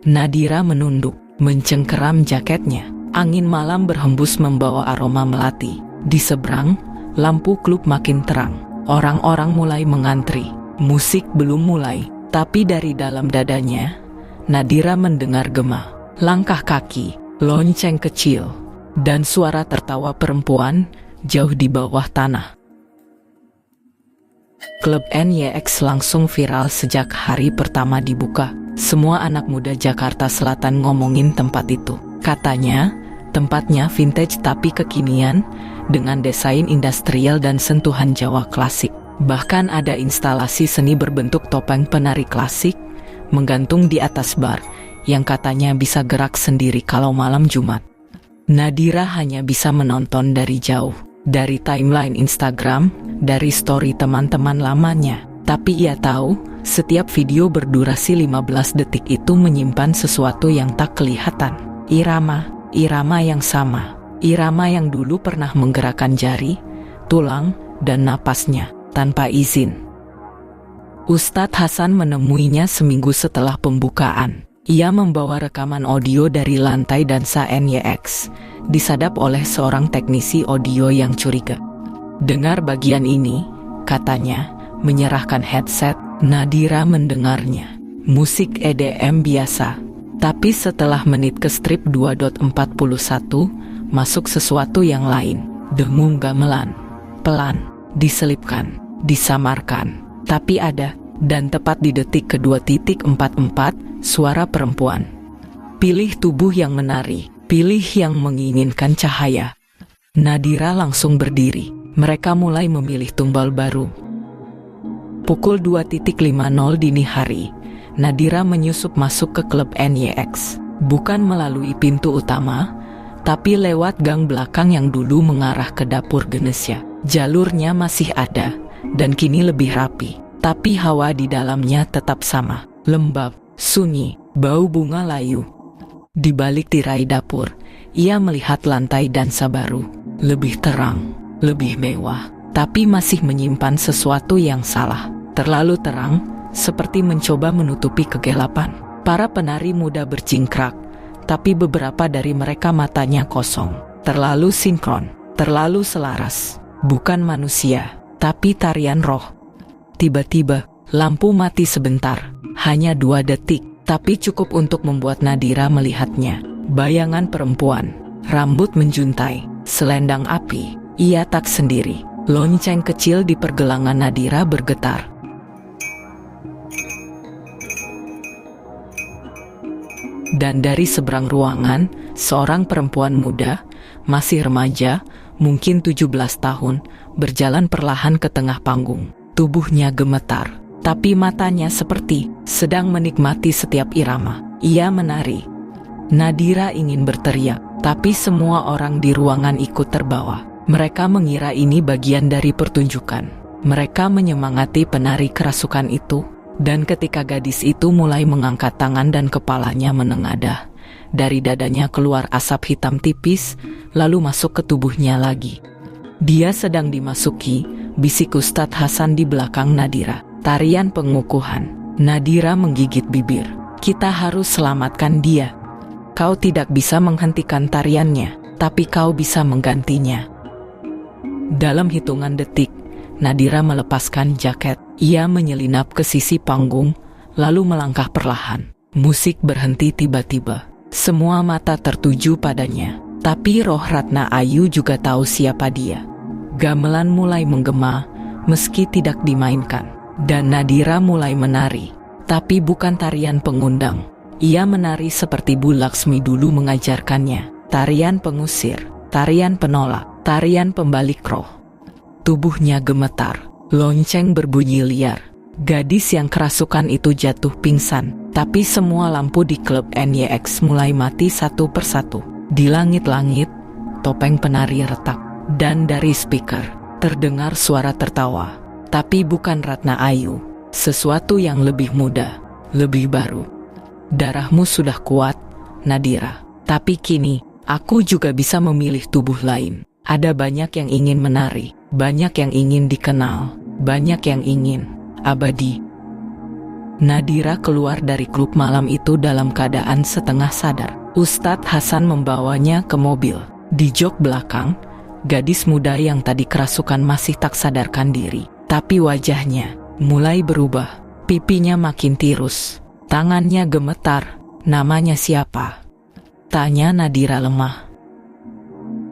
Nadira menunduk, mencengkeram jaketnya. Angin malam berhembus membawa aroma melati. Di seberang, lampu klub makin terang. Orang-orang mulai mengantri. Musik belum mulai, tapi dari dalam dadanya, Nadira mendengar gema, langkah kaki, lonceng kecil, dan suara tertawa perempuan jauh di bawah tanah. Klub NYX langsung viral sejak hari pertama dibuka. Semua anak muda Jakarta Selatan ngomongin tempat itu. Katanya, tempatnya vintage tapi kekinian, dengan desain industrial dan sentuhan Jawa klasik. Bahkan ada instalasi seni berbentuk topeng penari klasik, menggantung di atas bar, yang katanya bisa gerak sendiri kalau malam Jumat. Nadira hanya bisa menonton dari jauh, dari timeline Instagram, dari story teman-teman lamanya. Tapi ia tahu, setiap video berdurasi 15 detik itu menyimpan sesuatu yang tak kelihatan. Irama yang sama. Irama yang dulu pernah menggerakkan jari, tulang, dan napasnya, tanpa izin. Ustadz Hasan menemuinya seminggu setelah pembukaan. Ia membawa rekaman audio dari lantai dansa NYX, disadap oleh seorang teknisi audio yang curiga. Dengar bagian ini, katanya, menyerahkan headset. Nadira mendengarnya. Musik EDM biasa. Tapi setelah menit ke strip 2.41, masuk sesuatu yang lain. Dengung gamelan. Pelan, diselipkan, disamarkan. Tapi ada, dan tepat di detik ke-2.44, suara perempuan. Pilih tubuh yang menari, pilih yang menginginkan cahaya. Nadira langsung berdiri. Mereka mulai memilih tumbal baru. Pukul 2.50 dini hari, Nadira menyusup masuk ke klub NYX. Bukan melalui pintu utama, tapi lewat gang belakang yang dulu mengarah ke dapur Genesya. Jalurnya masih ada, dan kini lebih rapi. Tapi hawa di dalamnya tetap sama, lembab, sunyi, bau bunga layu. Di balik tirai dapur, ia melihat lantai dansa baru. Lebih terang, lebih mewah, tapi masih menyimpan sesuatu yang salah. Terlalu terang, seperti mencoba menutupi kegelapan. Para penari muda bercingkrak, tapi beberapa dari mereka matanya kosong. Terlalu sinkron, terlalu selaras. Bukan manusia, tapi tarian roh. Tiba-tiba, lampu mati sebentar. Hanya 2 detik, tapi cukup untuk membuat Nadira melihatnya. Bayangan perempuan, rambut menjuntai, selendang api. Ia tak sendiri. Lonceng kecil di pergelangan Nadira bergetar. Dan dari seberang ruangan, seorang perempuan muda, masih remaja, mungkin 17 tahun, berjalan perlahan ke tengah panggung. Tubuhnya gemetar, tapi matanya seperti sedang menikmati setiap irama. Ia menari. Nadira ingin berteriak, tapi semua orang di ruangan ikut terbawa. Mereka mengira ini bagian dari pertunjukan. Mereka menyemangati penari kerasukan itu. Dan ketika gadis itu mulai mengangkat tangan dan kepalanya menengadah, dari dadanya keluar asap hitam tipis, lalu masuk ke tubuhnya lagi. Dia sedang dimasuki, bisik Ustadz Hasan di belakang Nadira. Tarian pengukuhan. Nadira menggigit bibir. Kita harus selamatkan dia. Kau tidak bisa menghentikan tariannya, tapi kau bisa menggantinya. Dalam hitungan detik, Nadira melepaskan jaket. Ia menyelinap ke sisi panggung, lalu melangkah perlahan. Musik berhenti tiba-tiba. Semua mata tertuju padanya. Tapi roh Ratna Ayu juga tahu siapa dia. Gamelan mulai menggema, meski tidak dimainkan. Dan Nadira mulai menari. Tapi bukan tarian pengundang. Ia menari seperti Bu Laksmi dulu mengajarkannya. Tarian pengusir, tarian penolak, tarian pembalik roh. Tubuhnya gemetar. Lonceng berbunyi liar. Gadis yang kerasukan itu jatuh pingsan. Tapi semua lampu di klub NYX mulai mati satu persatu. Di langit-langit, topeng penari retak. Dan dari speaker, terdengar suara tertawa. Tapi bukan Ratna Ayu. Sesuatu yang lebih muda, lebih baru. Darahmu sudah kuat, Nadira. Tapi kini, aku juga bisa memilih tubuh lain. Ada banyak yang ingin menari. Banyak yang ingin dikenal. Banyak yang ingin abadi. Nadira keluar dari klub malam itu dalam keadaan setengah sadar. Ustadz Hasan membawanya ke mobil. Di jok belakang, gadis muda yang tadi kerasukan masih tak sadarkan diri. Tapi wajahnya mulai berubah. Pipinya makin tirus. Tangannya gemetar. Namanya siapa? Tanya Nadira lemah.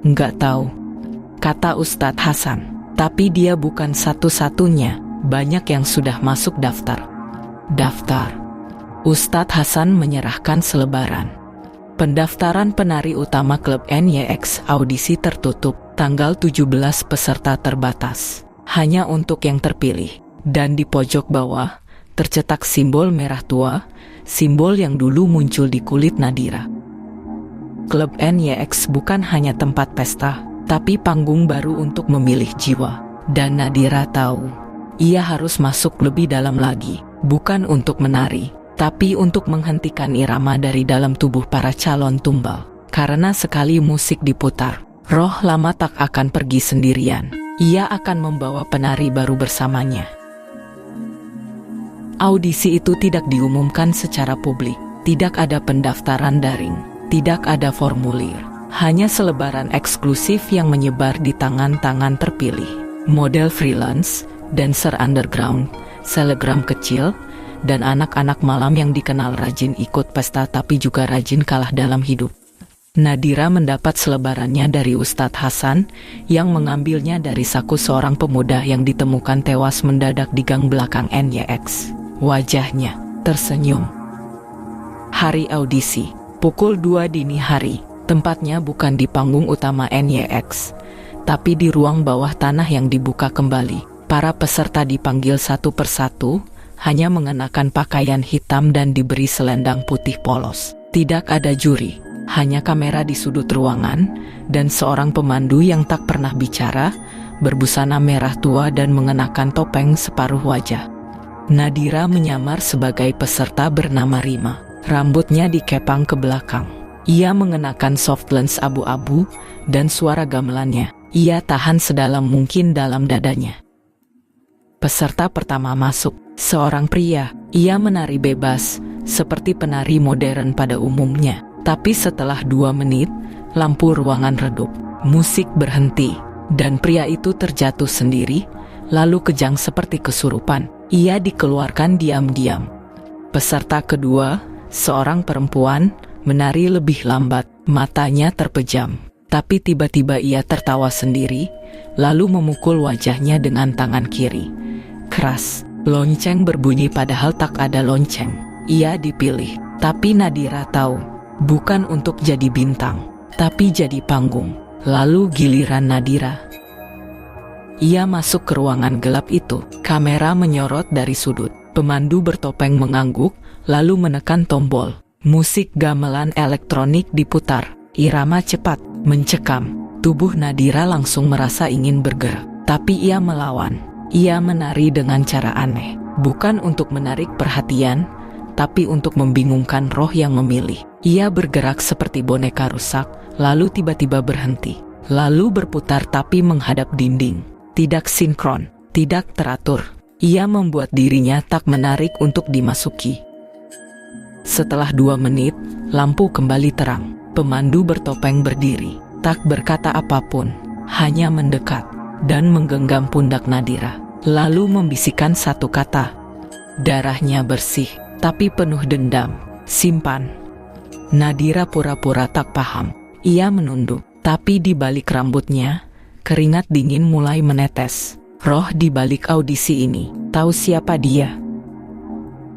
Nggak tahu, kata Ustadz Hasan. Tapi dia bukan satu-satunya. Banyak yang sudah masuk daftar. Daftar. Ustadz Hasan menyerahkan selebaran. Pendaftaran penari utama klub NYX audisi tertutup. Tanggal 17 peserta terbatas. Hanya untuk yang terpilih. Dan di pojok bawah tercetak simbol merah tua, simbol yang dulu muncul di kulit Nadira. Klub NYX bukan hanya tempat pesta, tapi panggung baru untuk memilih jiwa. Dan Nadira tahu, ia harus masuk lebih dalam lagi, bukan untuk menari, tapi untuk menghentikan irama dari dalam tubuh para calon tumbal. Karena sekali musik diputar, roh lama tak akan pergi sendirian. Ia akan membawa penari baru bersamanya. Audisi itu tidak diumumkan secara publik, tidak ada pendaftaran daring, tidak ada formulir, hanya selebaran eksklusif yang menyebar di tangan-tangan terpilih. Model freelance, dancer underground, selebgram kecil, dan anak-anak malam yang dikenal rajin ikut pesta tapi juga rajin kalah dalam hidup. Nadira mendapat selebarannya dari Ustadz Hasan yang mengambilnya dari saku seorang pemuda yang ditemukan tewas mendadak di gang belakang NYX. Wajahnya tersenyum. Hari audisi, pukul 2 dini hari. Tempatnya bukan di panggung utama NYX, tapi di ruang bawah tanah yang dibuka kembali. Para peserta dipanggil satu persatu, hanya mengenakan pakaian hitam dan diberi selendang putih polos. Tidak ada juri, hanya kamera di sudut ruangan, dan seorang pemandu yang tak pernah bicara, berbusana merah tua dan mengenakan topeng separuh wajah. Nadira menyamar sebagai peserta bernama Rima. Rambutnya dikepang ke belakang. Ia mengenakan soft lens abu-abu, dan suara gamelannya ia tahan sedalam mungkin dalam dadanya. Peserta pertama masuk, seorang pria. Ia menari bebas, seperti penari modern pada umumnya. Tapi setelah 2 menit, lampu ruangan redup, musik berhenti, dan pria itu terjatuh sendiri, lalu kejang seperti kesurupan. Ia dikeluarkan diam-diam. Peserta kedua, seorang perempuan, menari lebih lambat, matanya terpejam. Tapi tiba-tiba ia tertawa sendiri, lalu memukul wajahnya dengan tangan kiri. Keras, lonceng berbunyi padahal tak ada lonceng. Ia dipilih, tapi Nadira tahu, bukan untuk jadi bintang, tapi jadi panggung. Lalu giliran Nadira. Ia masuk ke ruangan gelap itu. Kamera menyorot dari sudut. Pemandu bertopeng mengangguk, lalu menekan tombol. Musik gamelan elektronik diputar. Irama cepat, mencekam. Tubuh Nadira langsung merasa ingin bergerak. Tapi ia melawan. Ia menari dengan cara aneh. Bukan untuk menarik perhatian, tapi untuk membingungkan roh yang memilih. Ia bergerak seperti boneka rusak, lalu tiba-tiba berhenti. Lalu berputar tapi menghadap dinding. Tidak sinkron, tidak teratur. Ia membuat dirinya tak menarik untuk dimasuki. Setelah 2 menit, lampu kembali terang. Pemandu bertopeng berdiri, tak berkata apapun, hanya mendekat dan menggenggam pundak Nadira. Lalu membisikkan satu kata. Darahnya bersih, tapi penuh dendam. Simpan. Nadira pura-pura tak paham. Ia menunduk, tapi di balik rambutnya, keringat dingin mulai menetes. Roh di balik audisi ini, tahu siapa dia?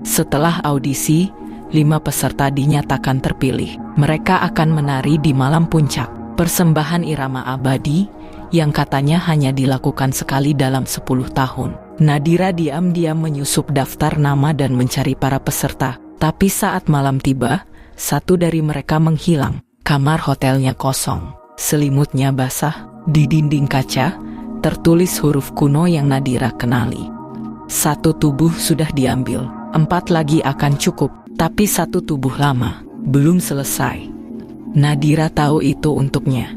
Setelah audisi, 5 peserta dinyatakan terpilih. Mereka akan menari di malam puncak, persembahan irama abadi, yang katanya hanya dilakukan sekali dalam 10 tahun. Nadira diam-diam menyusup daftar nama dan mencari para peserta. Tapi saat malam tiba, satu dari mereka menghilang. Kamar hotelnya kosong, selimutnya basah. Di dinding kaca, tertulis huruf kuno yang Nadira kenali. 1 tubuh sudah diambil, 4 lagi akan cukup, tapi 1 tubuh lama belum selesai. Nadira tahu itu untuknya.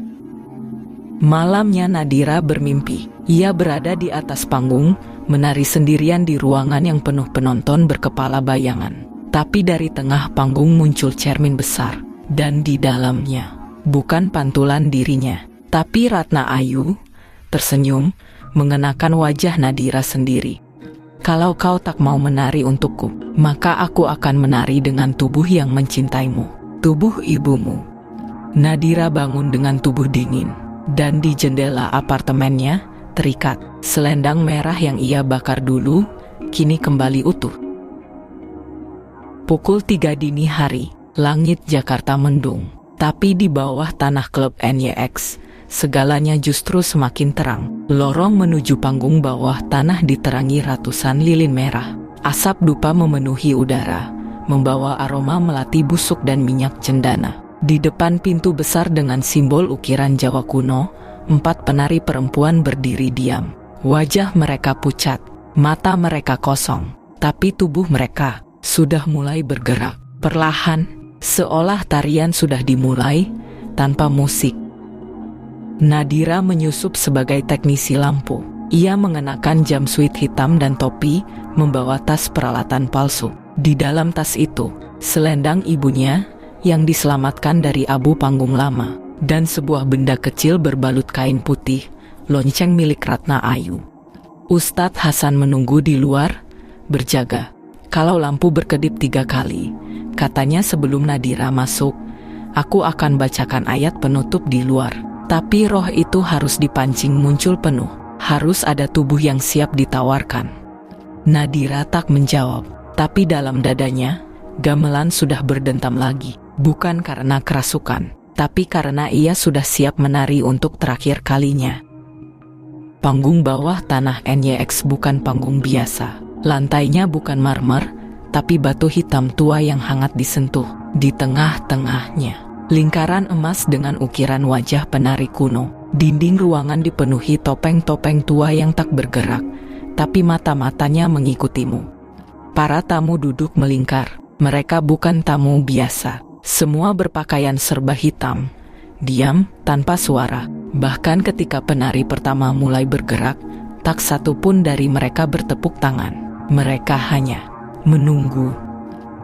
Malamnya Nadira bermimpi. Ia berada di atas panggung, menari sendirian di ruangan yang penuh penonton berkepala bayangan. Tapi dari tengah panggung muncul cermin besar, dan di dalamnya bukan pantulan dirinya, tapi Ratna Ayu tersenyum mengenakan wajah Nadira sendiri. Kalau kau tak mau menari untukku, maka aku akan menari dengan tubuh yang mencintaimu, tubuh ibumu. Nadira bangun dengan tubuh dingin, dan di jendela apartemennya terikat selendang merah yang ia bakar dulu, kini kembali utuh. Pukul 3 dini hari, langit Jakarta mendung, tapi di bawah tanah klub NYX, segalanya justru semakin terang. Lorong menuju panggung bawah tanah diterangi ratusan lilin merah. Asap dupa memenuhi udara, membawa aroma melati busuk dan minyak cendana. Di depan pintu besar dengan simbol ukiran Jawa kuno, 4 penari perempuan berdiri diam. Wajah mereka pucat, mata mereka kosong, tapi tubuh mereka sudah mulai bergerak. Perlahan, seolah tarian sudah dimulai, tanpa musik. Nadira menyusup sebagai teknisi lampu. Ia mengenakan jumpsuit hitam dan topi, membawa tas peralatan palsu. Di dalam tas itu, selendang ibunya yang diselamatkan dari abu panggung lama, dan sebuah benda kecil berbalut kain putih, lonceng milik Ratna Ayu. Ustadz Hasan menunggu di luar, berjaga. Kalau lampu berkedip 3 kali, katanya sebelum Nadira masuk, aku akan bacakan ayat penutup di luar. Tapi roh itu harus dipancing muncul penuh, harus ada tubuh yang siap ditawarkan. Nadira tak menjawab, tapi dalam dadanya, gamelan sudah berdentam lagi. Bukan karena kerasukan, tapi karena ia sudah siap menari untuk terakhir kalinya. Panggung bawah tanah NYX bukan panggung biasa. Lantainya bukan marmer, tapi batu hitam tua yang hangat disentuh. Di tengah-tengahnya, lingkaran emas dengan ukiran wajah penari kuno. Dinding ruangan dipenuhi topeng-topeng tua yang tak bergerak, tapi mata-matanya mengikutimu. Para tamu duduk melingkar. Mereka bukan tamu biasa. Semua berpakaian serba hitam, diam, tanpa suara. Bahkan ketika penari pertama mulai bergerak, tak satu pun dari mereka bertepuk tangan. Mereka hanya menunggu.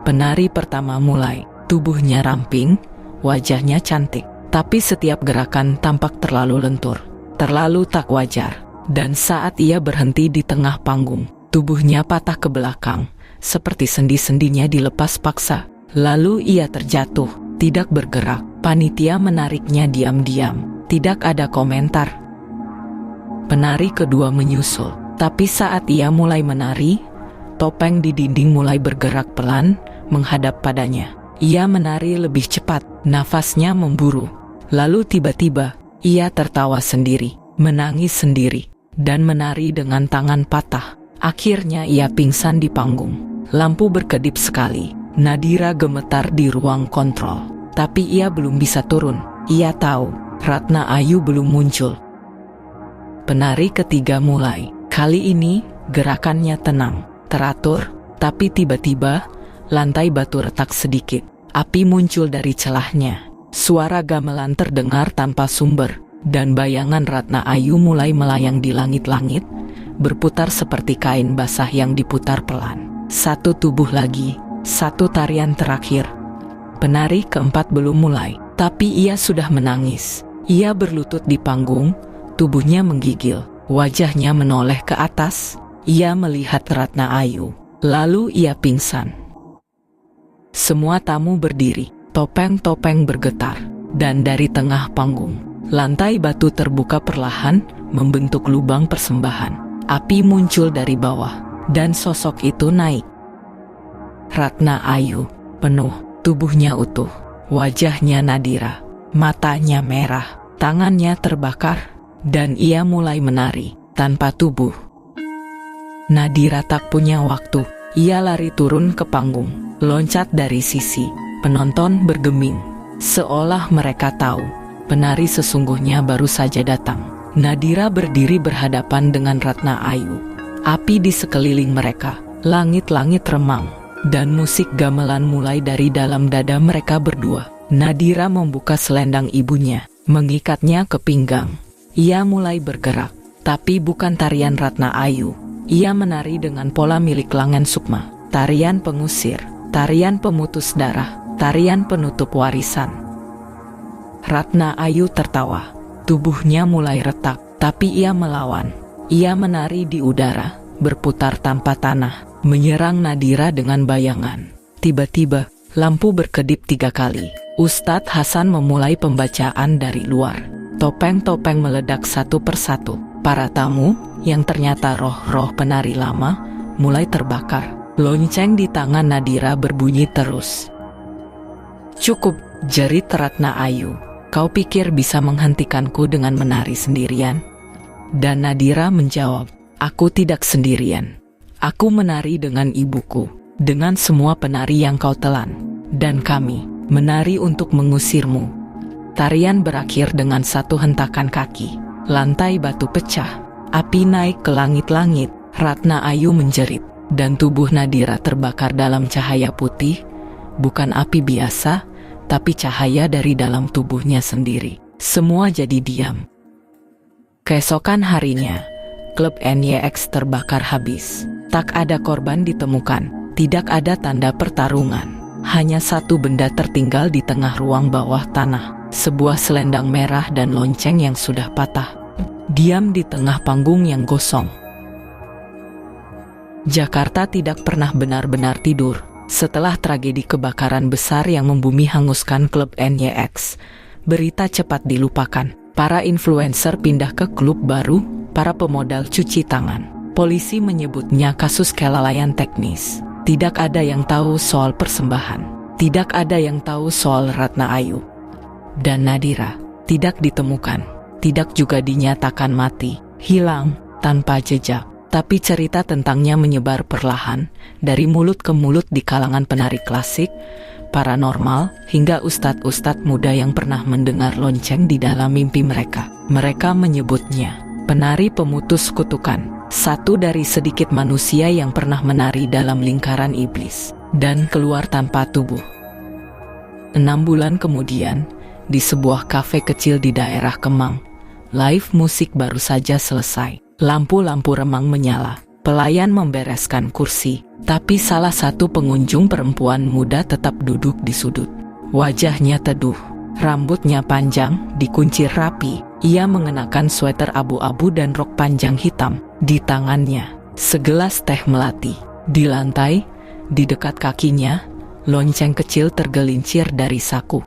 Penari pertama mulai, tubuhnya ramping, wajahnya cantik, tapi setiap gerakan tampak terlalu lentur, terlalu tak wajar. Dan saat ia berhenti di tengah panggung, tubuhnya patah ke belakang, seperti sendi-sendinya dilepas paksa. Lalu ia terjatuh, tidak bergerak. Panitia menariknya diam-diam, tidak ada komentar. Penari kedua menyusul, tapi saat ia mulai menari, topeng di dinding mulai bergerak pelan menghadap padanya. Ia menari lebih cepat, nafasnya memburu. Lalu tiba-tiba, ia tertawa sendiri, menangis sendiri, dan menari dengan tangan patah. Akhirnya ia pingsan di panggung. Lampu berkedip sekali. Nadira gemetar di ruang kontrol, tapi ia belum bisa turun. Ia tahu, Ratna Ayu belum muncul. Penari ketiga mulai. Kali ini, gerakannya tenang, teratur, tapi tiba-tiba, lantai batu retak sedikit. Api muncul dari celahnya. Suara gamelan terdengar tanpa sumber, dan bayangan Ratna Ayu mulai melayang di langit-langit, berputar seperti kain basah yang diputar pelan. Satu tubuh lagi. Satu tarian terakhir. Penari keempat belum mulai, tapi ia sudah menangis. Ia berlutut di panggung, tubuhnya menggigil, wajahnya menoleh ke atas. Ia melihat Ratna Ayu, lalu ia pingsan. Semua tamu berdiri, topeng-topeng bergetar, dan dari tengah panggung, lantai batu terbuka perlahan, membentuk lubang persembahan. Api muncul dari bawah, dan sosok itu naik. Ratna Ayu, penuh, tubuhnya utuh, wajahnya Nadira, matanya merah, tangannya terbakar, dan ia mulai menari, tanpa tubuh. Nadira tak punya waktu, ia lari turun ke panggung, loncat dari sisi, penonton bergeming, seolah mereka tahu, penari sesungguhnya baru saja datang. Nadira berdiri berhadapan dengan Ratna Ayu, api di sekeliling mereka, langit-langit remang. Dan musik gamelan mulai dari dalam dada mereka berdua. Nadira membuka selendang ibunya, mengikatnya ke pinggang. Ia mulai bergerak, tapi bukan tarian Ratna Ayu, Ia menari dengan pola milik Langen Sukma. Tarian pengusir, tarian pemutus darah, tarian penutup warisan. Ratna Ayu tertawa. Tubuhnya mulai retak, tapi ia melawan. Ia menari di udara, berputar tanpa tanah, menyerang Nadira dengan bayangan. Tiba-tiba, lampu berkedip 3 kali. Ustadz Hasan memulai pembacaan dari luar. Topeng-topeng meledak satu persatu. Para tamu, yang ternyata roh-roh penari lama, mulai terbakar. Lonceng di tangan Nadira berbunyi terus. "Cukup," jerit Ratna Ayu. "Kau pikir bisa menghentikanku dengan menari sendirian?" Dan Nadira menjawab, "Aku tidak sendirian. Aku menari dengan ibuku, dengan semua penari yang kau telan. Dan kami menari untuk mengusirmu." Tarian berakhir dengan satu hentakan kaki. Lantai batu pecah, api naik ke langit-langit. Ratna Ayu menjerit, dan tubuh Nadira terbakar dalam cahaya putih, bukan api biasa, tapi cahaya dari dalam tubuhnya sendiri. Semua jadi diam. Keesokan harinya, klub NYX terbakar habis. Tak ada korban ditemukan, tidak ada tanda pertarungan. Hanya satu benda tertinggal di tengah ruang bawah tanah, sebuah selendang merah dan lonceng yang sudah patah. Diam di tengah panggung yang gosong. Jakarta tidak pernah benar-benar tidur. Setelah tragedi kebakaran besar yang membumi hanguskan klub NYX, berita cepat dilupakan. Para influencer pindah ke klub baru, para pemodal cuci tangan. Polisi menyebutnya kasus kelalaian teknis. Tidak ada yang tahu soal persembahan. Tidak ada yang tahu soal Ratna Ayu. Dan Nadira tidak ditemukan. Tidak juga dinyatakan mati, hilang, tanpa jejak. Tapi cerita tentangnya menyebar perlahan, dari mulut ke mulut di kalangan penari klasik, paranormal, hingga ustadz-ustadz muda yang pernah mendengar lonceng di dalam mimpi mereka. Mereka menyebutnya penari pemutus kutukan, satu dari sedikit manusia yang pernah menari dalam lingkaran iblis, dan keluar tanpa tubuh. 6 bulan kemudian, di sebuah kafe kecil di daerah Kemang, live musik baru saja selesai. Lampu-lampu remang menyala, pelayan membereskan kursi, tapi salah satu pengunjung perempuan muda tetap duduk di sudut. Wajahnya teduh, rambutnya panjang, dikunci rapi. Ia mengenakan sweater abu-abu dan rok panjang hitam. Di tangannya, segelas teh melati. Di lantai, di dekat kakinya, lonceng kecil tergelincir dari saku.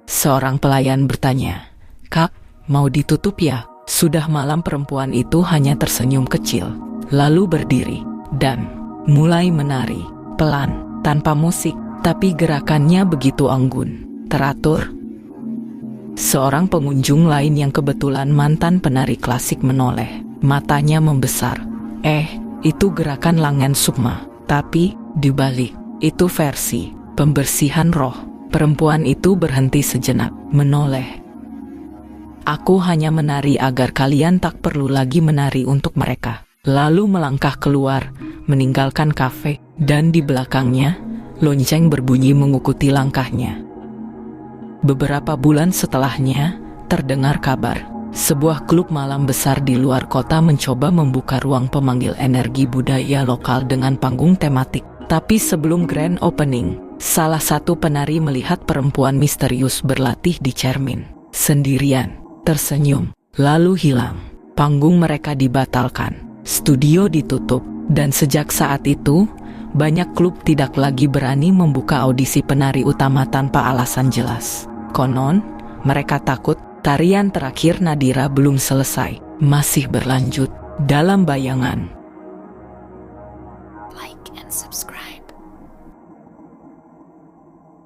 Seorang pelayan bertanya, "Kak, mau ditutup ya?" Sudah malam perempuan itu hanya tersenyum kecil, lalu berdiri, dan mulai menari, pelan, tanpa musik, tapi gerakannya begitu anggun, teratur. Seorang pengunjung lain yang kebetulan mantan penari klasik menoleh, matanya membesar. Itu gerakan Langen Sukma, tapi dibalik, itu versi pembersihan roh. Perempuan itu berhenti sejenak, menoleh. "Aku hanya menari agar kalian tak perlu lagi menari untuk mereka." Lalu melangkah keluar, meninggalkan kafe, dan di belakangnya, lonceng berbunyi mengikuti langkahnya. Beberapa bulan setelahnya, terdengar kabar. Sebuah klub malam besar di luar kota mencoba membuka ruang pemanggil energi budaya lokal dengan panggung tematik. Tapi sebelum grand opening, salah satu penari melihat perempuan misterius berlatih di cermin, sendirian. Tersenyum, lalu hilang. Panggung mereka dibatalkan, studio ditutup, dan sejak saat itu, banyak klub tidak lagi berani membuka audisi penari utama tanpa alasan jelas. Konon, mereka takut tarian terakhir Nadira belum selesai, masih berlanjut dalam bayangan. Like and subscribe.